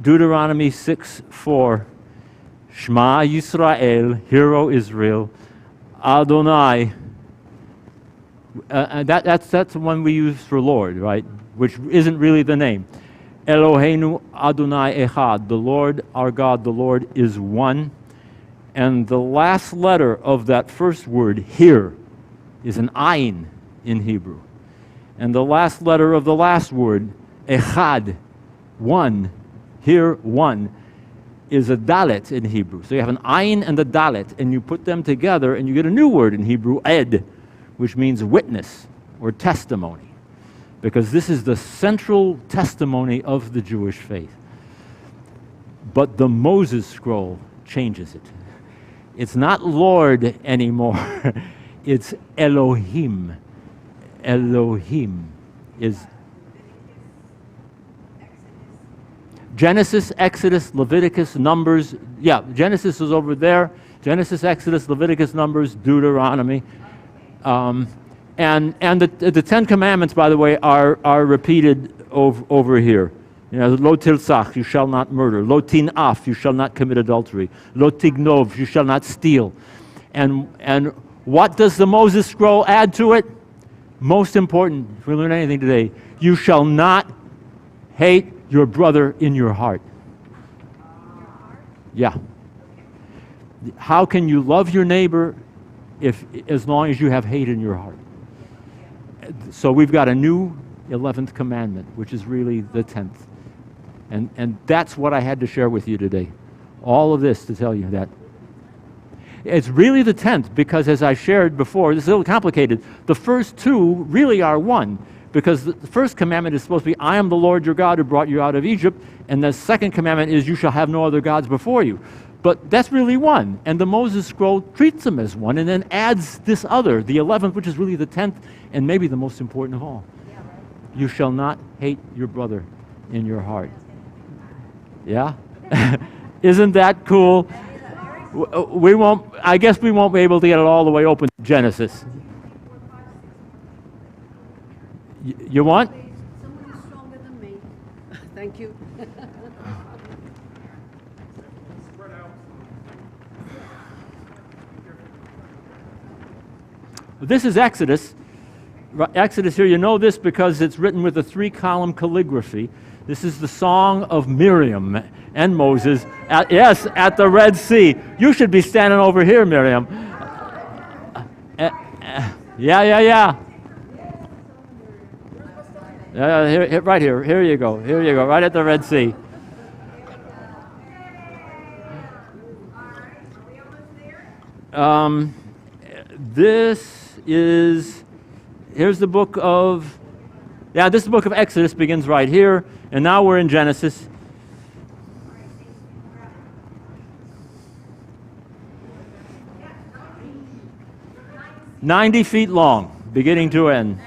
Deuteronomy 6:4. Shema Yisrael, hear O Israel, Adonai. That's the one we use for Lord, right? Which isn't really the name. Eloheinu Adonai Echad, the Lord our God, the Lord is one. And the last letter of that first word, here, is an ayin in Hebrew. And the last letter of the last word, Echad, one, here, one, is a dalet in Hebrew. So you have an ayin and a dalet, and you put them together, and you get a new word in Hebrew, ed, which means witness or testimony, because this is the central testimony of the Jewish faith. But the Moses scroll changes it. It's not Lord anymore. It's Elohim. Elohim is Genesis, Exodus, Leviticus, Numbers. Yeah, Genesis is over there. Genesis, Exodus, Leviticus, Numbers, Deuteronomy. And the Ten Commandments, by the way, are repeated over here. You know, lo tilsach, you shall not murder. Lo tinaf, you shall not commit adultery. Lo tignov, you shall not steal. And what does the Moses scroll add to it? Most important, if we learn anything today, you shall not hate your brother in your heart. Yeah. How can you love your neighbor as long as you have hate in your heart? So we've got a new 11th commandment, which is really the 10th. And that's what I had to share with you today. All of this to tell you that. It's really the 10th because, as I shared before, this is a little complicated. The first two really are one, because the first commandment is supposed to be, I am the Lord your God who brought you out of Egypt, and the second commandment is, you shall have no other gods before you. But that's really one, and the Moses scroll treats them as one, and then adds this other, the 11th, which is really the 10th, and maybe the most important of all. You shall not hate your brother in your heart. Yeah? Isn't that cool? I guess we won't be able to get it all the way open to Genesis. You want? Someone is stronger than me. Thank you. This is Exodus. Exodus here, you know this because it's written with a 3-column calligraphy. This is the song of Miriam and Moses at the Red Sea. You should be standing over here, Miriam. Yeah, right here. Here you go. Right at the Red Sea. Here's the book of Yeah, this book of Exodus begins right here, and now we're in Genesis. "90 feet long, beginning to end."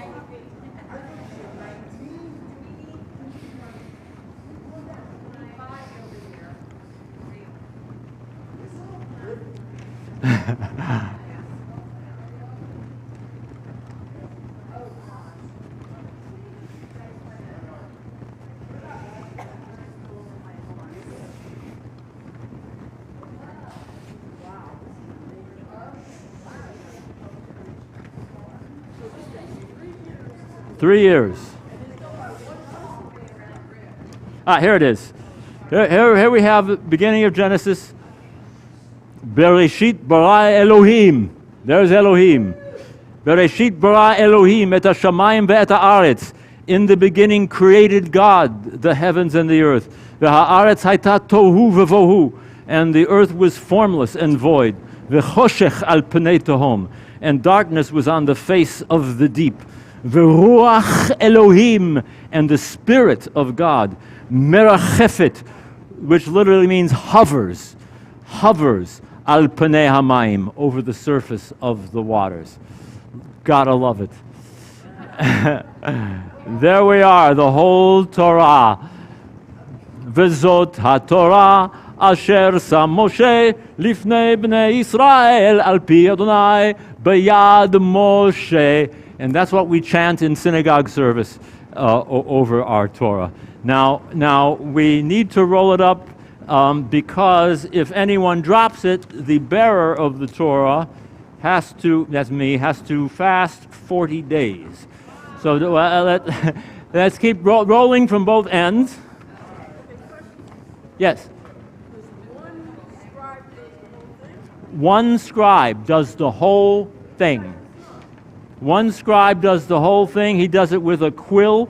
Three years. Here it is. Here we have the beginning of Genesis. Bereshit bara Elohim. There's Elohim. Bereshit bara Elohim et hashamayim ve'et haaretz. In the beginning created God the heavens and the earth. Ve'haaretz hayta tohu vevohu. And the earth was formless and void. Ve'choshech al pnei tehom. And darkness was on the face of the deep. Ve'ruach Elohim. And the Spirit of God. Merachefet, which literally means hovers. Hovers. Al pnei hamayim, over the surface of the waters. Gotta love it. There we are, the whole Torah. Vezot haTorah asher sam Moshe lifnei bnei Yisrael al pi Adonai b'yad Moshe. And that's what we chant in synagogue service over our Torah. Now we need to roll it up. Because if anyone drops it, the bearer of the Torah has to, that's me, has to fast 40 days. So let's keep rolling from both ends. Yes? One scribe does the whole thing. One scribe does the whole thing. He does it with a quill,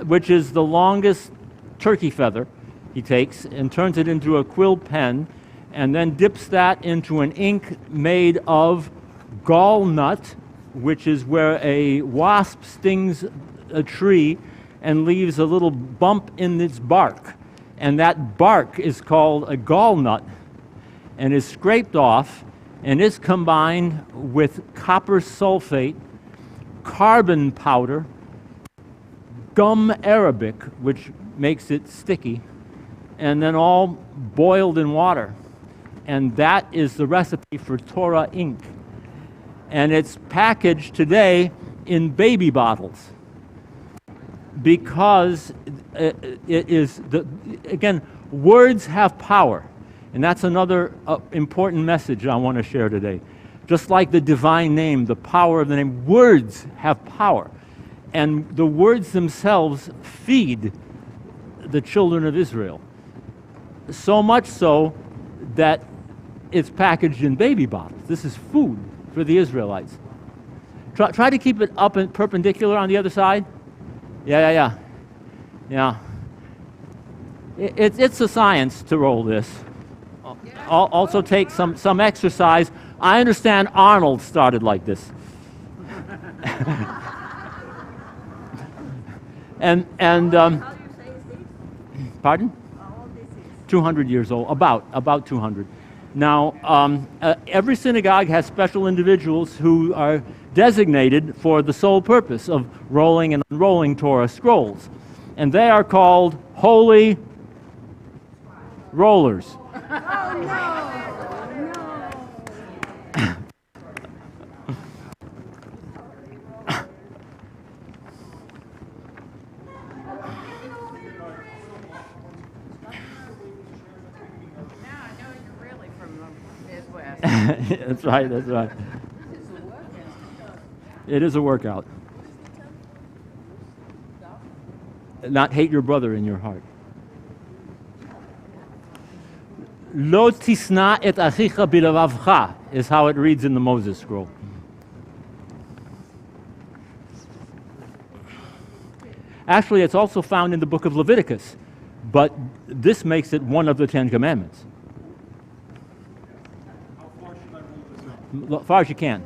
which is the longest turkey feather. He takes and turns it into a quill pen and then dips that into an ink made of gall nut, which is where a wasp stings a tree and leaves a little bump in its bark. And that bark is called a gall nut and is scraped off and is combined with copper sulfate, carbon powder, gum arabic, which makes it sticky, and then all boiled in water. And that is the recipe for Torah ink. And it's packaged today in baby bottles because it is, again, words have power. And that's another important message I want to share today. Just like the divine name, the power of the name, words have power. And the words themselves feed the children of Israel. So much so that it's packaged in baby bottles. This is food for the Israelites. Try to keep it up and perpendicular on the other side. Yeah. It's a science to roll this. Also take some exercise. I understand Arnold started like this. and pardon? 200 years old, about 200. Now, every synagogue has special individuals who are designated for the sole purpose of rolling and unrolling Torah scrolls. And they are called holy rollers. Oh, no. That's right. It is a workout. Not hate your brother in your heart. Lo tisna et achicha bilavavcha is how it reads in the Moses scroll. Actually, it's also found in the book of Leviticus, but this makes it one of the Ten Commandments. As far as you can.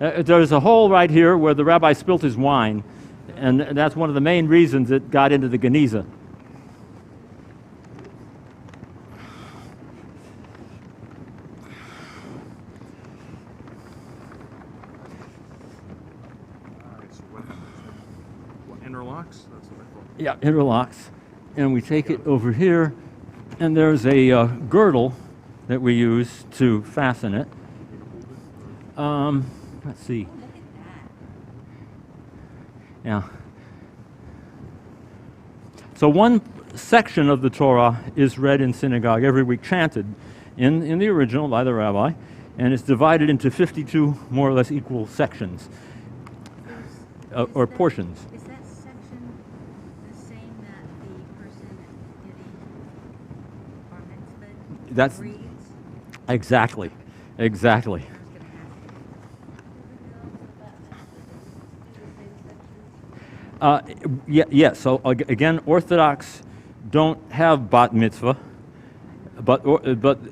There's a hole right here where the rabbi spilt his wine, and that's one of the main reasons it got into the Geniza. So what interlocks? That's what I thought. Yeah, interlocks. And we take it over here, and there's a girdle that we use to fasten it. Let's see. Look at that. Yeah. So one section of the Torah is read in synagogue every week, chanted in the original by the rabbi, and it's divided into 52 more or less equal sections or portions. Is that section the same that the person getting bar mitzvah That's reads? exactly. I was going to ask Yeah, so again, Orthodox don't have bat mitzvah, but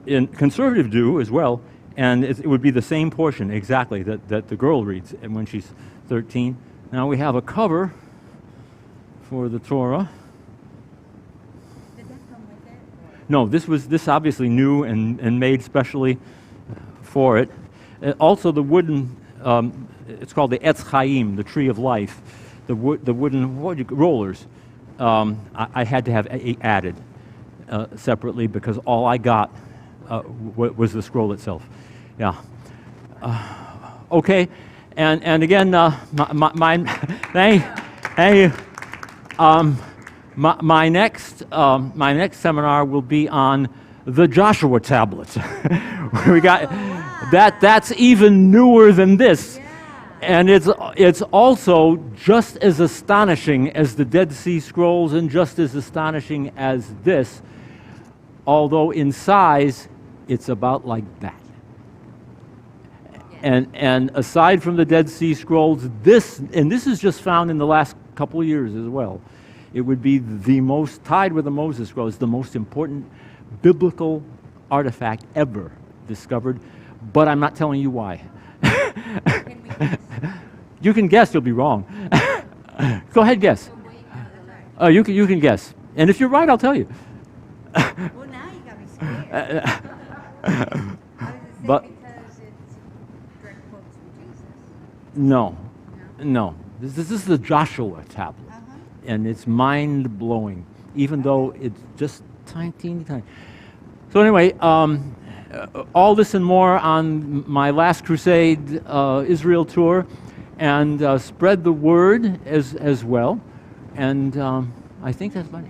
in conservative do as well, and it would be the same portion exactly that the girl reads when she's 13. Now we have a cover for the Torah. Did that come with it? Or? No, this obviously new and made specially for it. Also the wooden, it's called the Etz Chaim, the tree of life. The wooden rollers, I had to have added separately because all I got was the scroll itself. Yeah. Okay, and again, my next seminar will be on the Joshua tablets. We got that's even newer than this. Yeah. And it's also just as astonishing as the Dead Sea Scrolls and just as astonishing as this, although in size, it's about like that. And aside from the Dead Sea Scrolls, this is just found in the last couple of years as well. It would be the most, tied with the Moses Scrolls, the most important biblical artifact ever discovered, but I'm not telling you why. Can we guess? You can guess, you'll be wrong. Go ahead, guess. Oh, wait, no, You can guess. And if you're right, I'll tell you. well, now you got me scared. What does it say? But- Because it's direct quotes from Jesus. No. No? No. This is the Joshua tablet. Uh-huh. And it's mind-blowing, even though it's just tiny. So anyway, all this and more on my Last Crusade Israel tour, and spread the word as well. And I think that's about it.